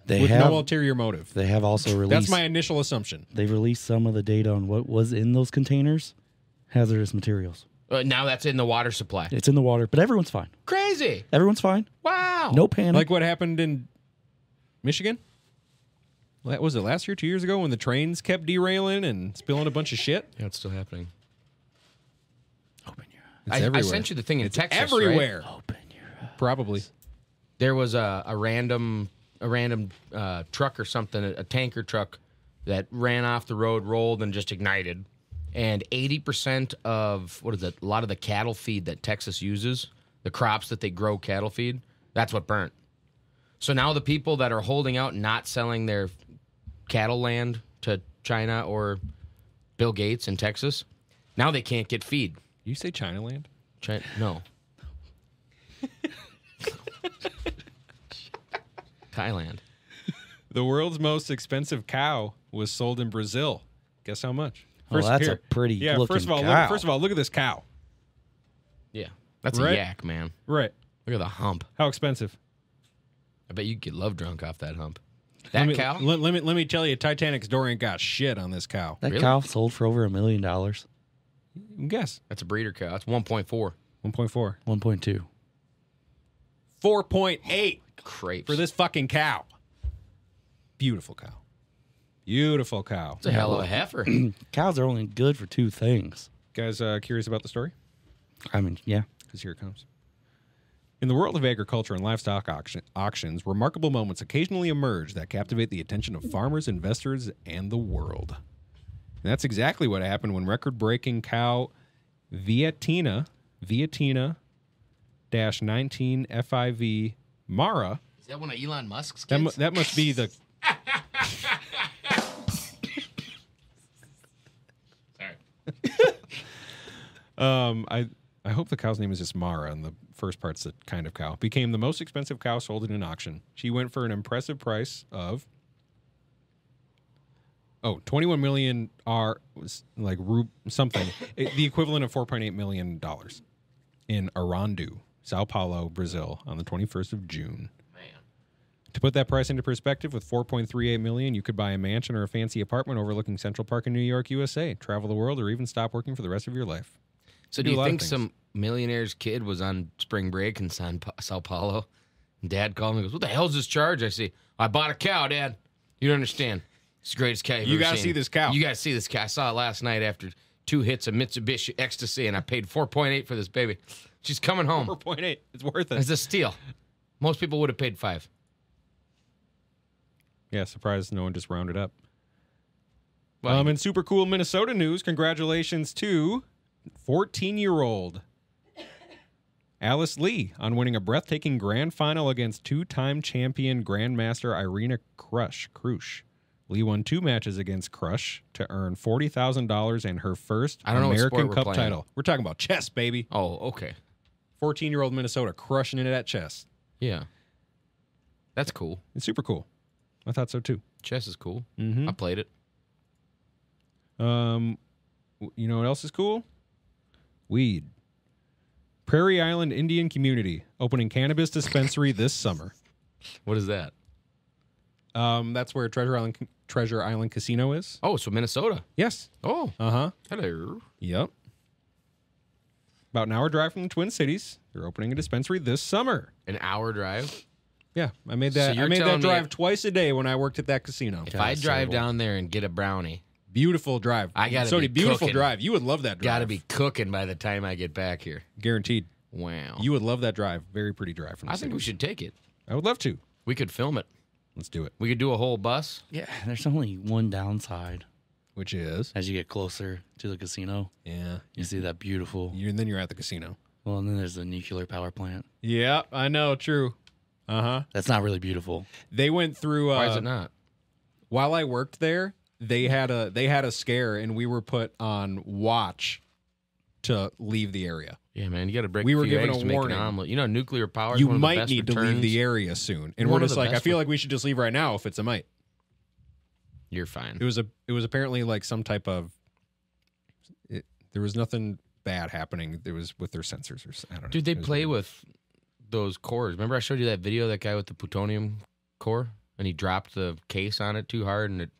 They with have no ulterior motive. they have also released. That's my initial assumption. They've released some of the data on what was in those containers, hazardous materials. Now that's in the water supply. It's in the water, but everyone's fine. Crazy. Everyone's fine. Wow. No panic. Like what happened in Michigan? Was it last year, 2 years ago, when the trains kept derailing and spilling a bunch of shit? Yeah, it's still happening. Open your eyes. It's I everywhere. sent you the thing in It's Texas, everywhere. right? Open your eyes. Probably. There was a random truck or something, a tanker truck that ran off the road, rolled, and just ignited. And 80% of, a lot of the cattle feed that Texas uses, the crops that they grow cattle feed, that's what burnt. So now the people that are holding out and not selling their cattle land to China or Bill Gates in Texas, now they can't get feed. You say China land? No. Thailand. The world's most expensive cow was sold in Brazil. Guess how much? Oh, that's a pretty looking first of all, cow. First of all, look at this cow. Yeah. That's Right. a yak, man. Right. Look at the hump. How expensive? I bet you could get love drunk off that hump. Let That me, cow? Let me tell you, Titanic's door ain't got shit on this cow. That Really? cow sold for over $1 million. Guess. That's a breeder cow. That's 1.4. 1.4. 1.2. 4.8 Crepes. for this fucking cow. Beautiful cow. Beautiful cow. It's a hell of a heifer. Cows are only good for two things. Guys, curious about the story? I mean, yeah. Because here it comes. In the world of agriculture and livestock auctions, remarkable moments occasionally emerge that captivate the attention of farmers, investors, and the world. And that's exactly what happened when record-breaking cow Viatina -19 FIV Mara. Is that one of Elon Musk's That, kids? that must be the... Sorry. I hope the cow's name is just Mara, and the first part's the kind of cow. Became the most expensive cow sold in an auction. She went for an impressive price of 21 million was like something, the equivalent of $4.8 million in Arandu, Sao Paulo, Brazil, on the 21st of June. Man. To put that price into perspective, with $4.38 million, you could buy a mansion or a fancy apartment overlooking Central Park in New York, USA, travel the world, or even stop working for the rest of your life. So Do do a lot you of think things. some millionaire's kid was on spring break in Sao Paulo? And Dad called me and goes, what the hell's this charge? I say, I bought a cow, Dad. You don't understand. It's the greatest cow you've You ever gotta seen. see this cow. You got to see this cow. I saw it last night after 2 hits of Mitsubishi Ecstasy, and I paid 4.8 for this baby. She's coming home. 4.8. It's worth it. It's a steal. Most people would have paid 5. Yeah, surprised no one just rounded up. Well, In super cool Minnesota news, congratulations to 14-year-old Alice Lee on winning a breathtaking grand final against 2-time champion Grandmaster Irina Krush. Lee won 2 matches against Krush to earn $40,000 and her first I don't know what sport American we're Cup playing. title. We're talking about chess, baby. Oh, okay. 14-year-old Minnesota crushing it at chess. Yeah. That's cool. It's super cool. I thought so too. Chess is cool. Mm-hmm. I played it. You know what else is cool? Weed. Prairie Island Indian Community opening Cannabis Dispensary this summer. What is that? That's where Treasure Island Casino is. Oh, so Minnesota. Yes. Oh, Uh-huh. hello. Yep. About an hour drive from the Twin Cities. They're opening a dispensary this summer. An hour drive. Yeah, I made So that. you're I made telling that me drive twice a day when I worked at that casino. If I drive down there and get a brownie, Beautiful drive. I gotta Sody, be beautiful cooking. drive. You would love that drive. got to be cooking by the time I get back here. Guaranteed. Wow. You would love that drive. Very pretty drive from the I think city. we should take it. I would love to. We could film it. Let's do it. We could do a whole bus. Yeah, there's only one downside. Which is? As you get closer to the casino, Yeah. you see that beautiful. And then you're at the casino. Well, and then there's the nuclear power plant. Yeah, I know. True. Uh-huh. That's not really beautiful. They went through... Why is it not? While I worked there, they had a scare, and we were put on watch to leave the area. Yeah, man, you got to break. We a were few given eggs a to make an warning. omelet. You know, nuclear power. You is one of the might best need to returns. leave the area soon. And One we're of just the like, I best feel like we should just leave right now if it's a mite. You're fine. It was apparently like some type of. There was nothing bad happening. It was with their sensors or I don't know. Dude, they It was play weird. with those cores. Remember I showed you that video of that guy with the plutonium core? And he dropped the case on it too hard and it...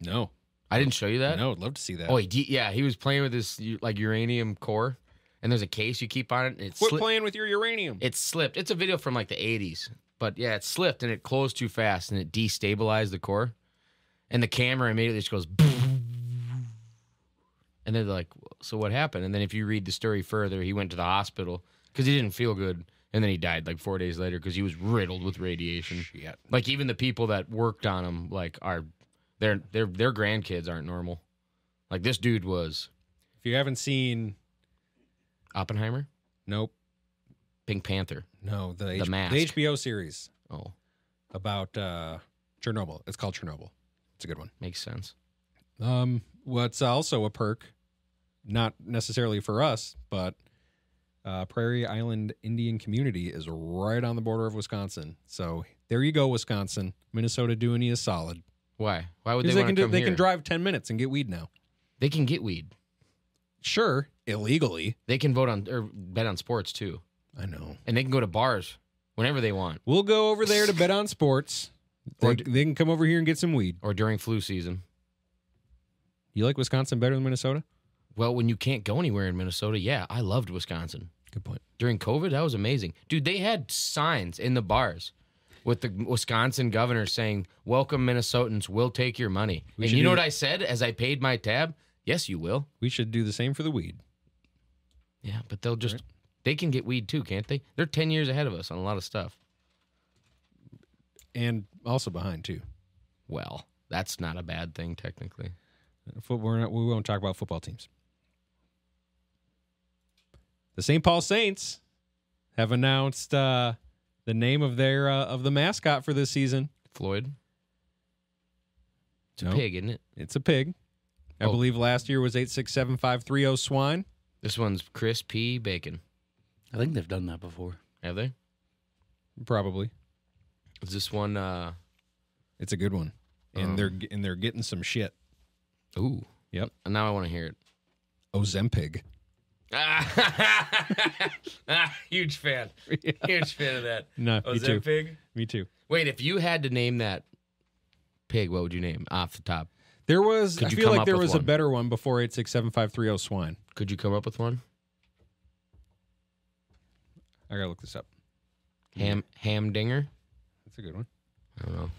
No. I didn't show you that? No, I'd love to see that. Oh, he was playing with this like uranium core. And there's a case you keep on it. And it Quit playing with your uranium. It slipped. It's a video from like the 80s. But yeah, it slipped and it closed too fast and it destabilized the core. And the camera immediately just goes... And they're like, so what happened? And then if you read the story further, he went to the hospital because he didn't feel good. And then he died like 4 days later because he was riddled with radiation. Shit. Like even the people that worked on him, like their grandkids aren't normal. Like this dude was. If you haven't seen... Oppenheimer? Nope. Pink Panther. No, the Mask. The HBO series Oh, about Chernobyl. It's called Chernobyl. It's a good one. makes sense. What's also a perk, not necessarily for us, but Prairie Island Indian community is right on the border of Wisconsin. So there you go, Wisconsin. Minnesota doing you a solid. Why? Why would they Because want to come they here? can drive 10 minutes and get weed now. They can get weed. Sure, illegally. They can vote on or bet on sports too, I know. and they can go to bars whenever they want We'll go over there to bet on sports. Or They can come over here and get some weed. or during flu season. You like Wisconsin better than Minnesota? Well, when you can't go anywhere in Minnesota, yeah, I loved Wisconsin. Good point. During COVID, that was amazing. Dude, they had signs in the bars with the Wisconsin governor saying, welcome Minnesotans, we'll take your money. We And should you know do- what I said as I paid my tab? Yes, you will. We should do the same for the weed. Yeah, but they'll just, they can get weed too, can't they? They're 10 years ahead of us on a lot of stuff. And also behind, too. Well, that's not a bad thing, technically. We won't talk about football teams. The St. Paul Saints have announced the name of their of the mascot for this season. Floyd? It's a No. pig, isn't it? It's a pig. I Oh. believe last year was 867-530 swine. This one's Chris P. Bacon. I think they've done that before. Have they? Probably. Is this one, It's a good one. And they're getting some shit. ooh. Yep. And now I want to hear it. Ozempig. Huge fan. Huge fan of that. No, Oh, me is too. that pig? Me too. Wait, if you had to name that pig, what would you name off the top? There was Could I you feel come like up there with was a one? better one before 867-530 swine. Could you come up with one? I gotta look this up. Hamdinger? That's a good one. I don't know.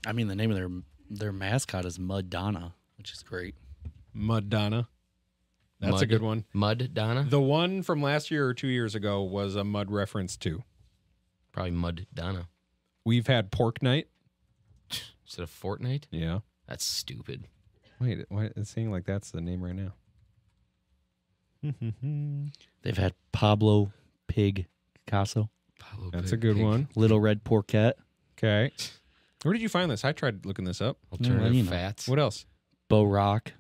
I mean, the name of their mascot is Mud Donna, which is great. Mud Donna. That's a Mud- good one. Mud Donna? The one from last year or 2 years ago was a mud reference too. Probably Mud Donna. We've had Pork Night. Instead of Fortnite? Yeah. That's stupid. Wait, why it's saying like that's the name right now? They've had Pablo Pig Picasso, That's a good one. Little Red Porkette, Okay. Where did you find this? I tried looking this up. Alternative you know. fats. What else? Bo Rock,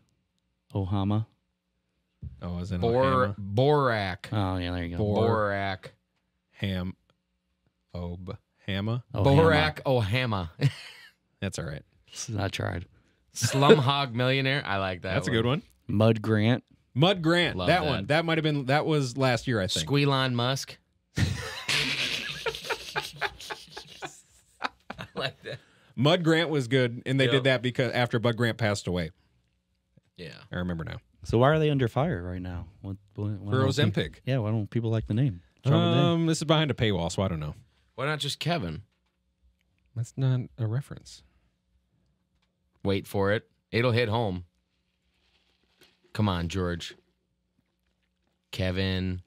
Ohama. Oh, as in Borak. Oh, yeah, there you go. Borak. Ham. Hamma. Borak Ohama. That's all right. I tried. Slumhog Millionaire. I like that. That's a good one. Mud Grant. Mud Grant. Love that that. one. That might have been. That was last year, I think. Squealon Musk. I like that. Mud Grant was good, and they Yep. did that because after Bud Grant passed away. Yeah. I remember now. So why are they under fire right now? Why For don't Ozempig. people- Yeah, why don't people like the name? What's wrong with the name? This is behind a paywall, so I don't know. Why not just Kevin? That's not a reference. Wait for it. It'll hit home. Come on, George. Kevin.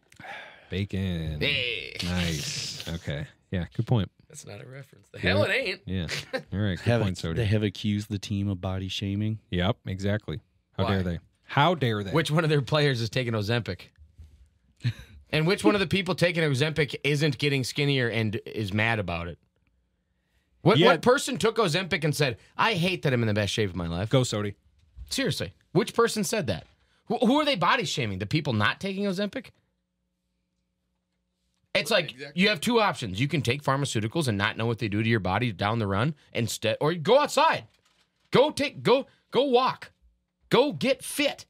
Bacon. Hey. Nice. Okay. Yeah, good point. That's not a reference. The hell it ain't. Yeah. All right. Good point, They Sody. have accused the team of body shaming. Yep, exactly. How Why? dare they? How dare they? Which one of their players is taking Ozempic? And which one of the people taking Ozempic isn't getting skinnier and is mad about it? What person took Ozempic and said, I hate that I'm in the best shape of my life? Go, Sody. Seriously. Which person said that? Who are they body shaming? The people not taking Ozempic? It's like you have two options. You can take pharmaceuticals and not know what they do to your body down the run instead, or go outside. Go walk. Go get fit.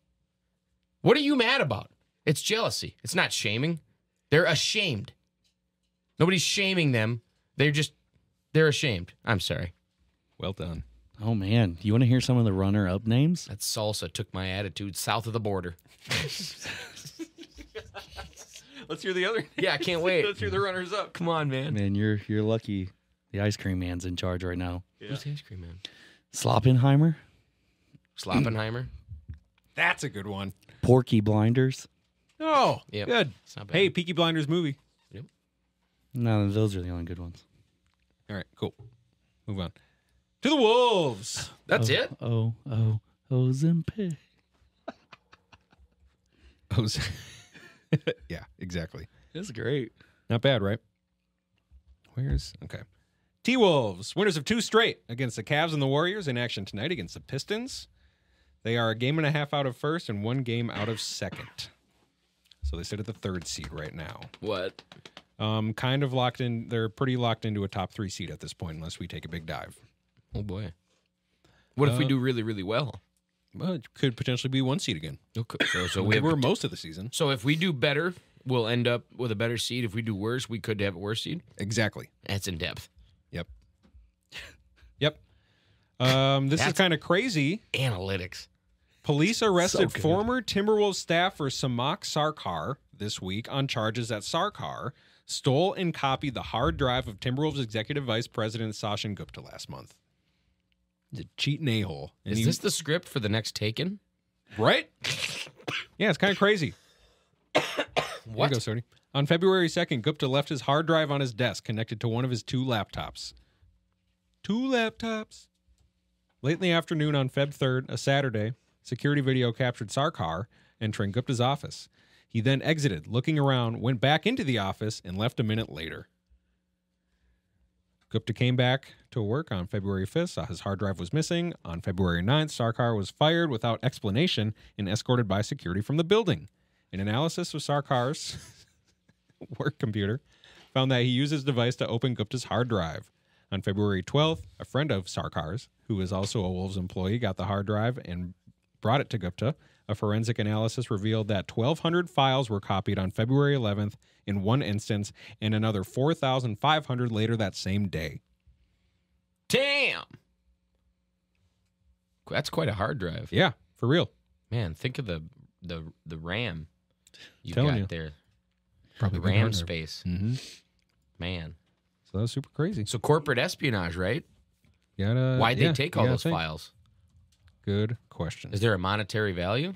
What are you mad about? It's jealousy. It's not shaming. They're ashamed. Nobody's shaming them. They're ashamed. I'm sorry. Well done. Oh, man. You want to hear some of the runner-up names? That salsa took my attitude south of the border. Let's hear the other. Yeah, I can't wait. Let's hear the runners up. Come on, man. Man, you're lucky the ice cream man's in charge right now. Yeah. Who's the ice cream man? Sloppenheimer, Sloppenheimer. That's a good one. Porky Blinders. Oh, Yep. good. It's not bad. Hey, Peaky Blinders movie. No, those are the only good ones. All right, cool. Move on. To the Wolves. That's it? Ozempic. Yeah, exactly. That's great. Not bad, right? Okay. T-Wolves, winners of 2 straight against the Cavs and the Warriors in action tonight against the Pistons. They are a game and a half out of first and 1 game out of second. So they sit at the 3rd seed right now. What? Kind of locked in. They're pretty locked into a top 3 seed at this point unless we take a big dive. Oh, boy. What if we do really, really well? Well, it could potentially be 1 seed again. Okay. So We we were have, most of the season. so if we do better, we'll end up with a better seed. If we do worse, we could have a worse seed. Exactly. That's in depth. Yep. Yep. This is That's- kind of crazy. Analytics. Police arrested good. former Timberwolves staffer Samak Sarkar this week on charges that Sarkar stole and copied the hard drive of Timberwolves executive vice president Sachin Gupta last month. He's a cheating a-hole. And Is this the script for the next Taken? right? Yeah, it's kind of crazy. What? Here you go, Sody. On February 2nd, Gupta left his hard drive on his desk connected to one of his 2 laptops. 2 laptops. Late in the afternoon on Feb 3rd, a Saturday, security video captured Sarkar entering Gupta's office. He then exited, looking around, went back into the office, and left a minute later. Gupta came back to work on February 5th, saw his hard drive was missing. On February 9th, Sarkar was fired without explanation and escorted by security from the building. An analysis of Sarkar's work computer found that he used his device to open Gupta's hard drive. On February 12th, a friend of Sarkar's, who is also a Wolves employee, got the hard drive and brought it to Gupta. A forensic analysis revealed that 1,200 files were copied on February 11th in one instance and another 4,500 later that same day. Damn. That's quite a hard drive. Yeah, for real. Man, think of the RAM you Telling got you. there. Probably The big RAM hard drive. space. Mm-hmm. Man. So that was super crazy. So corporate espionage, right? Why'd Why'd they take all those files? Good question. Is there a monetary value?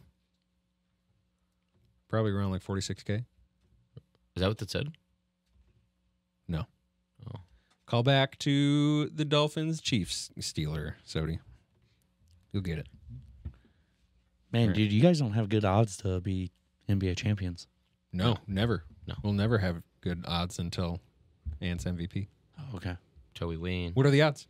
Probably around like 46K. Is that what that said? No. Oh. Call back to the Dolphins Chiefs Steeler, Sody. You'll get it. Man, Right. dude, you guys don't have good odds to be NBA champions. No, never. No. We'll never have good odds until Ant's MVP. Oh, okay. Till we win. What are the odds?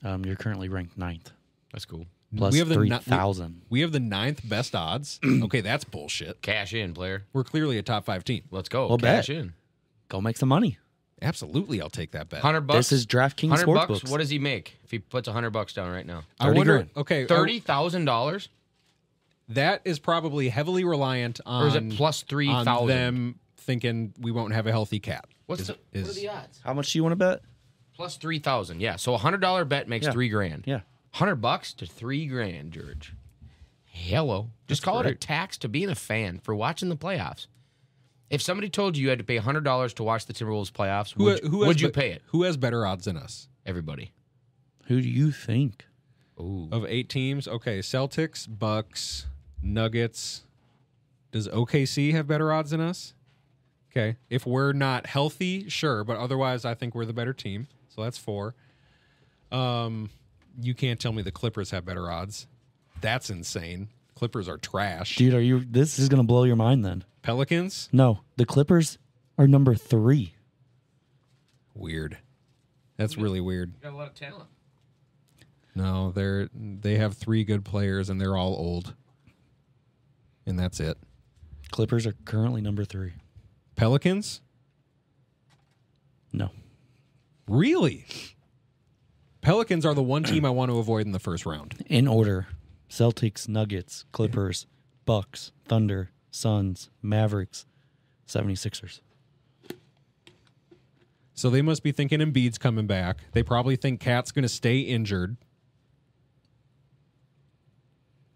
You're currently ranked 9th. That's cool. Plus We have the 3,000. We have the 9th best odds. Okay, that's bullshit. Cash in, player. We're clearly a top 5 team. Let's go. Well, Cash bet. in. Go make some money. Absolutely, I'll take that bet. $100. This is DraftKings 100 bucks. Sportsbooks. What does he make if he puts $100 down right now? I 30 wonder. grand. Okay, $30,000, that is probably heavily reliant on. or is it plus on 3,000? them thinking we won't have a healthy cat. What Is- are the odds? How much do you want to bet? Plus 3,000. Yeah. So a $100 bet makes Yeah. $3,000. Yeah. $100 to $3,000, George. Hello. Just call it a tax to being a fan for watching the playoffs. If somebody told you had to pay $100 to watch the Timberwolves playoffs, would you pay it? Who has better odds than us? Everybody. Who do you think? Ooh. Of 8 teams, okay, Celtics, Bucks, Nuggets. Does OKC have better odds than us? Okay. If we're not healthy, sure, but otherwise I think we're the better team. So that's 4. You can't tell me the Clippers have better odds. That's insane. Clippers are trash. Dude, this is going to blow your mind then. Pelicans? No, the Clippers are number 3. Weird. That's really weird. Got a lot of talent. No, they have 3 good players and they're all old. and that's it. Clippers are currently number 3. Pelicans? No. Really? Pelicans are the one team I want to avoid in the first round. In order: Celtics, Nuggets, Clippers, Bucks, Thunder, Suns, Mavericks, 76ers. So they must be thinking Embiid's coming back. They probably think Cat's going to stay injured.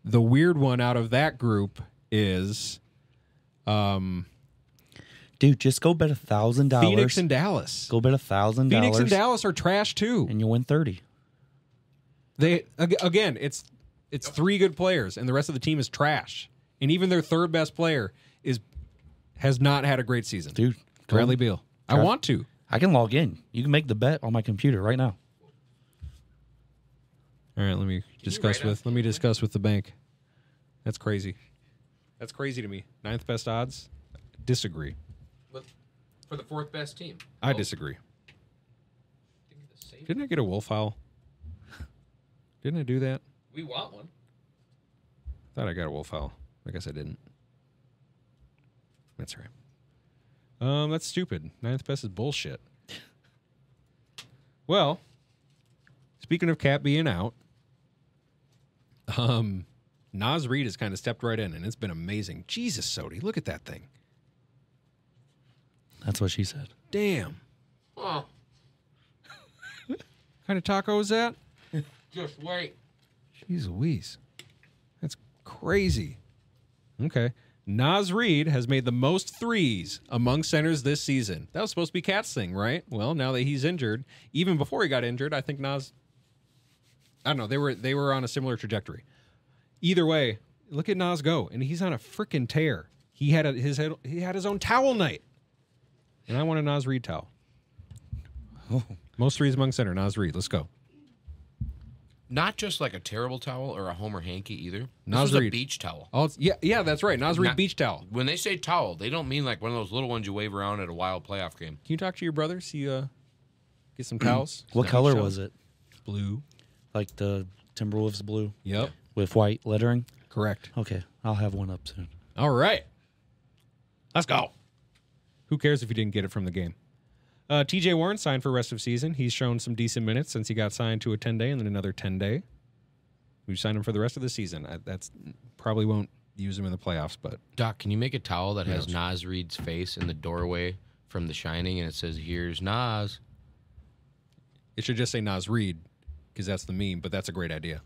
The weird one out of that group is Dude, just go bet $1,000. Phoenix and Dallas. Go bet $1,000. Phoenix and Dallas are trash too. and you win 30. They again, it's 3 good players, and the rest of the team is trash. And even their third best player has not had a great season. Dude, go Bradley on. Beal. I want to. I can log in. You can make the bet on my computer right now. All right, let me discuss with the bank. That's crazy. That's crazy to me. 9th best odds? Disagree. For the 4th best team. I disagree. Didn't I get a wolf owl? Didn't I do that? We want one. Thought I got a wolf owl. I guess I didn't. That's right. That's stupid. 9th best is bullshit. Well, speaking of Cat being out, Naz Reid has kind of stepped right in, and it's been amazing. Jesus, Sody, look at that thing. That's what she said. Damn. Oh, What kind of taco is that? just wait. Jeez Louise. That's crazy. Okay. Naz Reid has made the most threes among centers this season. That was supposed to be Cat's thing, right? Well, now that he's injured, even before he got injured, I think Naz, I don't know, they were on a similar trajectory. Either way, look at Naz go, and he's on a freaking tear. He had his own towel night. And I want a Naz Reid towel. Most threes among center, Naz Reid. Let's go. Not just like a terrible towel or a Homer hanky either. This Naz was a Reid. beach towel. Oh, yeah, that's right. Naz Reid Not- beach towel. When they say towel, they don't mean like one of those little ones you wave around at a wild playoff game. Can you talk to your brother? See, get some towels. What Some color beach was towels? it? Blue. Like the Timberwolves blue Yep. with white lettering? Correct. Okay, I'll have one up soon. All right. Let's go. Who cares if you didn't get it from the game? TJ Warren signed for rest of season. He's shown some decent minutes since he got signed to a 10-day and then another 10-day. We've signed him for the rest of the season. That's probably won't use him in the playoffs, but Doc, can you make a towel that has Naz Reid's face in the doorway from The Shining and it says, "Here's Naz"? it should just say Naz Reid because that's the meme, but that's a great idea.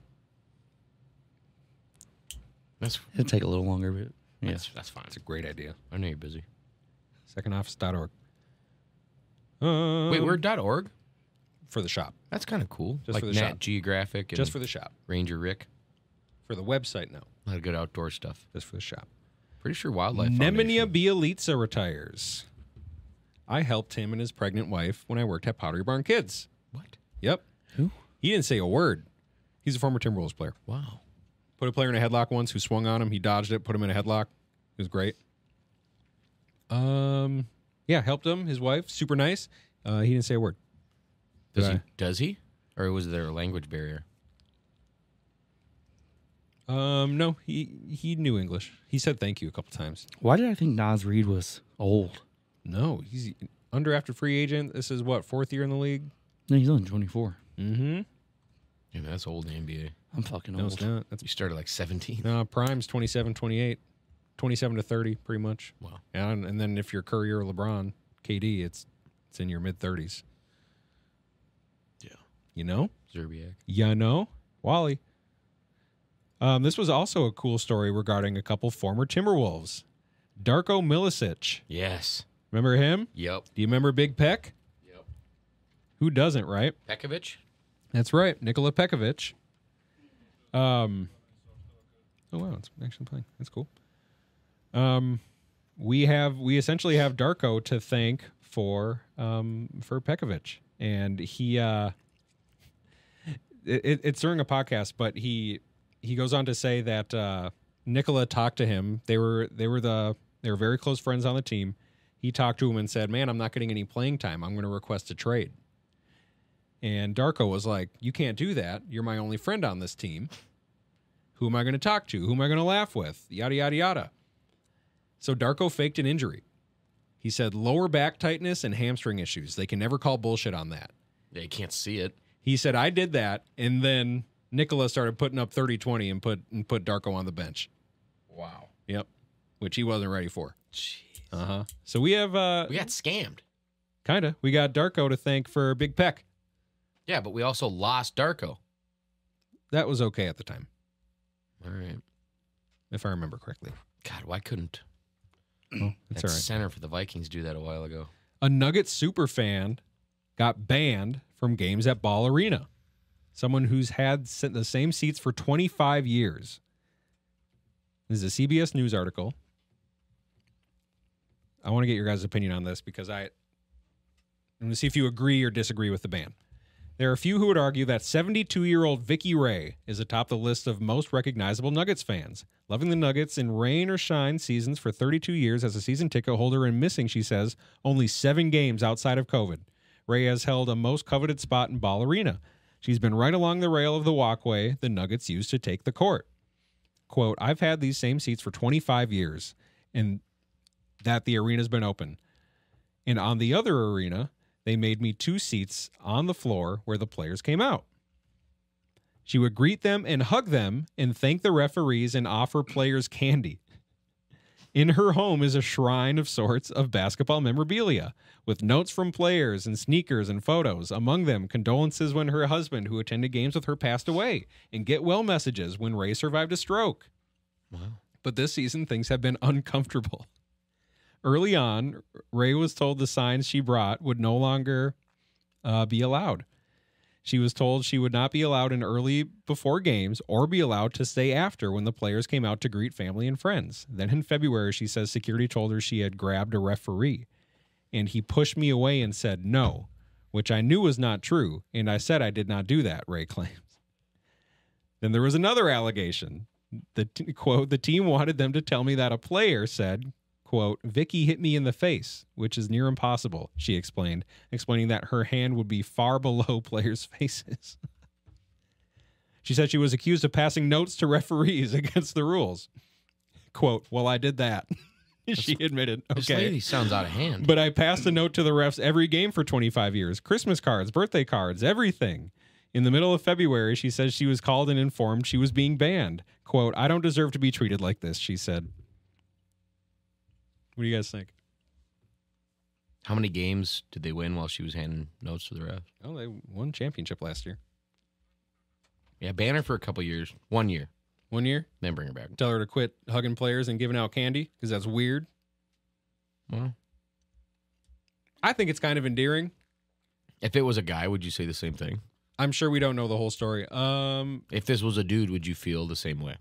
It'll take a little longer, but yeah. That's fine. It's a great idea. I know you're busy. Secondoffice.org. Wait, we're .org? For the shop. That's kind of cool. Just like for the Nat shop. Geographic and Just for the shop. Ranger Rick. For the website, no. A lot of good outdoor stuff. Just for the shop. Pretty sure Wildlife Nemanja Foundation. Bjelica retires. I helped him and his pregnant wife when I worked at Pottery Barn Kids. What? Yep. Who? He didn't say a word. He's a former Timberwolves player. Wow. Put a player in a headlock once who swung on him. He dodged it, put him in a headlock. It was great. Yeah, helped him, his wife, super nice. He didn't say a word. Does he? Or was there a language barrier? No, he knew English. He said thank you a couple times. Why did I think Naz Reid was old? No, he's undrafted free agent. This is what, 4th year in the league? No, he's only 24. Mm-hmm. Yeah, that's old in the NBA. I'm fucking No, old. it's not. That's You started like 17. Prime's 27, 28, 27 to 30, pretty much. Wow. And then if you're Curry or LeBron, KD, it's in your mid-30s. Yeah. You know? Zerbiak. You know? Wally. This was also a cool story regarding a couple former Timberwolves. Darko Milicic. Yes. Remember him? Yep. Do you remember Big Peck? Yep. Who doesn't, right? Pekovic? That's right, Nikola Pekovic. Oh wow, it's actually playing. That's cool. We essentially have Darko to thank for Pekovic, and he it's during a podcast, but he goes on to say that Nikola talked to him. They were very close friends on the team. He talked to him and said, "Man, I'm not getting any playing time. I'm going to request a trade." And Darko was like, "You can't do that. You're my only friend on this team. Who am I going to talk to? Who am I going to laugh with? Yada, yada, yada." So Darko faked an injury. He said lower back tightness and hamstring issues. They can never call bullshit on that. Yeah, you can't see it. He said, I did that, and then Nicola started putting up 30-20 and put Darko on the bench. Wow. Yep. Which he wasn't ready for. Jeez. Uh-huh. So we have... we got scammed. Kind of. We got Darko to thank for Big Peck. Yeah, but we also lost Darko. That was okay at the time, All right. if I remember correctly. God, why couldn't Oh, that's that all right. center for the Vikings do that a while ago? A Nuggets super fan got banned from games at Ball Arena. Someone who's had the same seats for 25 years. This is a CBS News article. I want to get your guys' opinion on this because I'm going to see if you agree or disagree with the ban. There are a few who would argue that 72-year-old Vicki Ray is atop the list of most recognizable Nuggets fans, loving the Nuggets in rain or shine seasons for 32 years as a season ticket holder and missing, she says, only 7 games outside of COVID. Ray has held a most coveted spot in Ball Arena. She's been right along the rail of the walkway the Nuggets used to take the court. Quote, I've had these same seats for 25 years, and that the arena's been open. And on the other arena, they made me 2 seats on the floor where the players came out. She would greet them and hug them and thank the referees and offer players candy. In her home is a shrine of sorts of basketball memorabilia with notes from players and sneakers and photos. Among them, condolences when her husband, who attended games with her, passed away, and get well messages when Ray survived a stroke. Wow. But this season, things have been uncomfortable. Early on, Ray was told the signs she brought would no longer be allowed. She was told she would not be allowed in early before games or be allowed to stay after when the players came out to greet family and friends. Then in February, she says security told her she had grabbed a referee, and he pushed me away and said no, which I knew was not true, and I said I did not do that, Ray claims. Then there was another allegation. Quote, the team wanted them to tell me that a player said, quote, Vicki hit me in the face, which is near impossible, she explained, explaining that her hand would be far below players' faces. She said she was accused of passing notes to referees against the rules. Quote, well, I did that. She admitted, This okay. lady sounds out of hand. But I passed a note to the refs every game for 25 years. Christmas cards, birthday cards, everything. In the middle of February, she says she was called and informed she was being banned. Quote, I don't deserve to be treated like this, she said. What do you guys think? How many games did they win while she was handing notes to the refs? Oh, they won championship last year. Yeah, ban her for a couple years. 1 year. 1 year? Then bring her back. Tell her to quit hugging players and giving out candy because that's weird. Well, I think it's kind of endearing. if it was a guy, would you say the same thing? I'm sure we don't know the whole story. If this was a dude, would you feel the same way?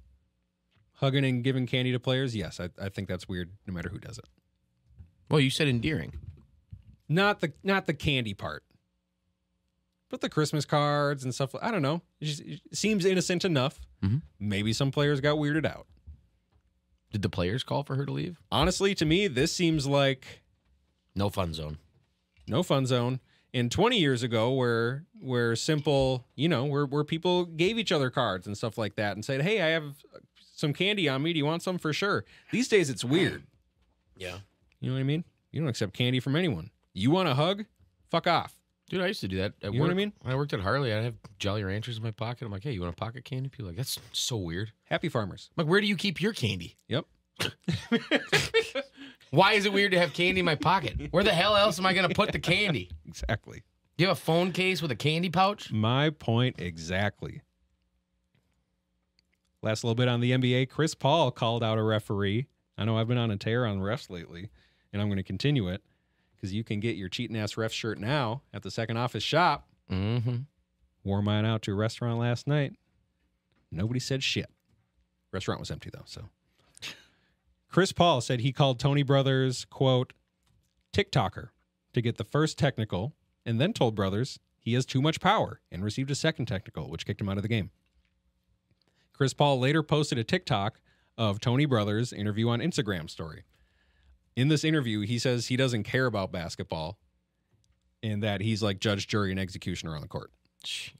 Hugging and giving candy to players? Yes, I think that's weird no matter who does it. Well, you said endearing. Not the candy part. But the Christmas cards and stuff, I don't know. It seems innocent enough. Mhm. Maybe some players got weirded out. Did the players call for her to leave? Honestly, to me, this seems like No fun zone. no fun zone. And 20 years ago, where simple, where people gave each other cards and stuff like that and said, hey, I have some candy on me. Do you want some? For sure. These days, it's weird. Yeah. You know what I mean? You don't accept candy from anyone. You want a hug? Fuck off. Dude, I used to do that at You know work. what I mean? When I worked at Harley, I'd have Jolly Ranchers in my pocket. I'm like, hey, you want a pocket candy? People are like, that's so weird. Happy farmers. I'm like, where do you keep your candy? Yep. Why is it weird to have candy in my pocket? Where the hell else am I going to put the candy? Exactly. You have a phone case with a candy pouch? My point exactly. Last little bit on the NBA. Chris Paul called out a referee. I know I've been on a tear on refs lately, and I'm going to continue it because you can get your cheating ass ref shirt now at the Second Office shop. Mm-hmm. Wore mine out to a restaurant last night. Nobody said shit. Restaurant was empty, though, so. Chris Paul said he called Tony Brothers, quote, TikToker to get the first technical and then told Brothers he has too much power and received a second technical, which kicked him out of the game. Chris Paul later posted a TikTok of Tony Brothers' interview on Instagram story. In this interview, he says he doesn't care about basketball and that he's like judge, jury, and executioner on the court. Jeez.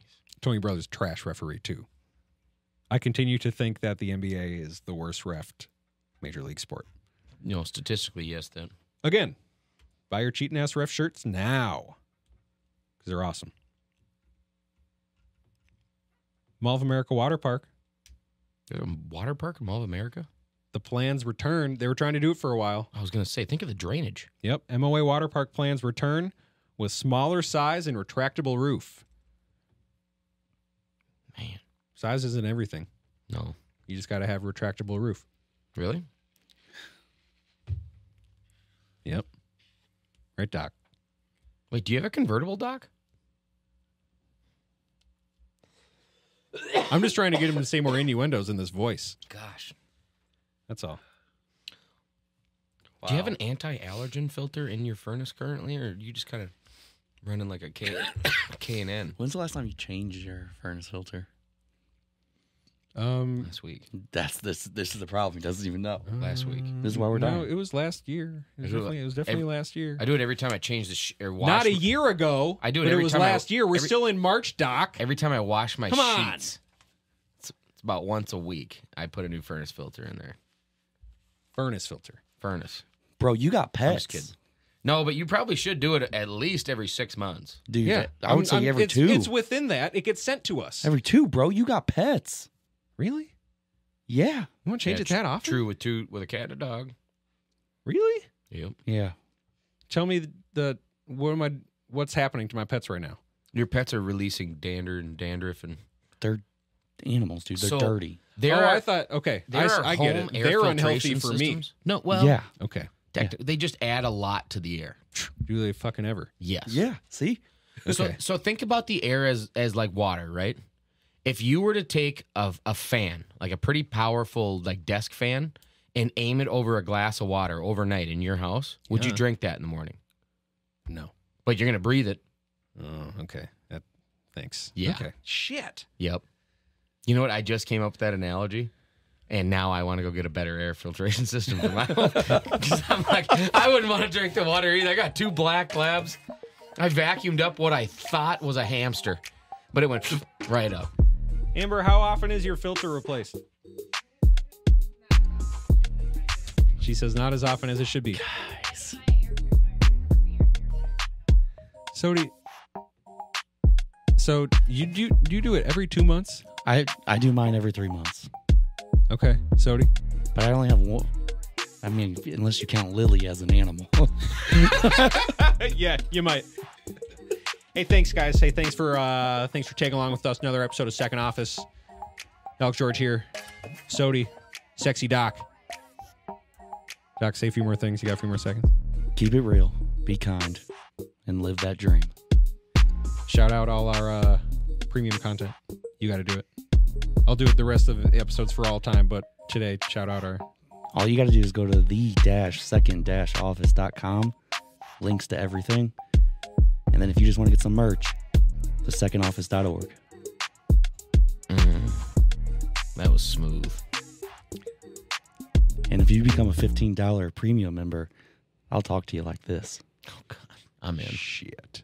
Tony Brothers, trash referee, too. I continue to think that the NBA is the worst refed major league sport. statistically, yes, then. Again, buy your cheating ass ref shirts now because they're awesome. Mall of America Water Park. Water park in Mall of America? The plans return. They were trying to do it for a while. I was going to say, think of the drainage. Yep. MOA Water Park plans return with smaller size and retractable roof. Man. Size isn't everything. No. You just got to have a retractable roof. Really? Yep. Right, Doc. Wait, do you have a convertible, Doc? I'm just trying to get him to say more innuendos in this voice. Gosh. That's all. Do you have an anti-allergen filter in your furnace currently, or are you just kind of running like a K&N? When's the last time you changed your furnace filter? Last week. This is the problem. He doesn't even know. Last week. This is why we're No, done. it was last year. It was definitely last year. I do it every time I change the or wash. Not a year ago. I do it but every it was time last year. We're still in March, Doc. Every time I wash my Come on. sheets. It's about once a week. I put a new furnace filter in there. Furnace filter. Furnace. Bro, you got I'm pets. just kidding. No, but you probably should do it at least every 6 months. Dude, Yeah. I would say every two. It's within that. It gets sent to us. Every two, bro. You got pets. Really? Yeah. You want to change it that often? True with a cat and a dog. Really? Yep. Yeah. Tell me what's happening to my pets right now. Your pets are releasing dander and dandruff and They're animals, dude. They're So- dirty. I thought, okay. There are I get it. home air They're unhealthy filtration for me. systems. No, well, yeah. Okay. they just add a lot to the air. Do they fucking ever? Yes. Yeah. See? Okay. So think about the air as like water, right? If you were to take a fan, like a pretty powerful like desk fan, and aim it over a glass of water overnight in your house, would you Yeah. drink that in the morning? No. But you're gonna breathe it. Oh, okay. Thanks. Yeah. Okay. Shit. Yep. You know what? I just came up with that analogy, and now I want to go get a better air filtration system for my home. 'Cause I'm like, I wouldn't want to drink the water either. I got 2 black labs. I vacuumed up what I thought was a hamster, but it went right up. Amber, how often is your filter replaced? She says not as often as it should be. Guys. So you do it every 2 months? I do mine every 3 months. Okay. Sodi? But I only have one. I mean, unless you count Lily as an animal. Yeah, you might. Hey, thanks, guys. Hey, thanks for tagging along with us. Another episode of Second Office. Alex George here. Sodi. Sexy Doc. Doc, say a few more things. You got a few more seconds? Keep it real. Be kind. And live that dream. Shout out all our premium content. You got to do it. I'll do it the rest of the episodes for all time, but today, shout out our... All you got to do is go to the-second-office.com. Links to everything. And then if you just want to get some merch, thesecondoffice.org. That was smooth. And if you become a $15 premium member, I'll talk to you like this. Oh God, I'm in. Shit.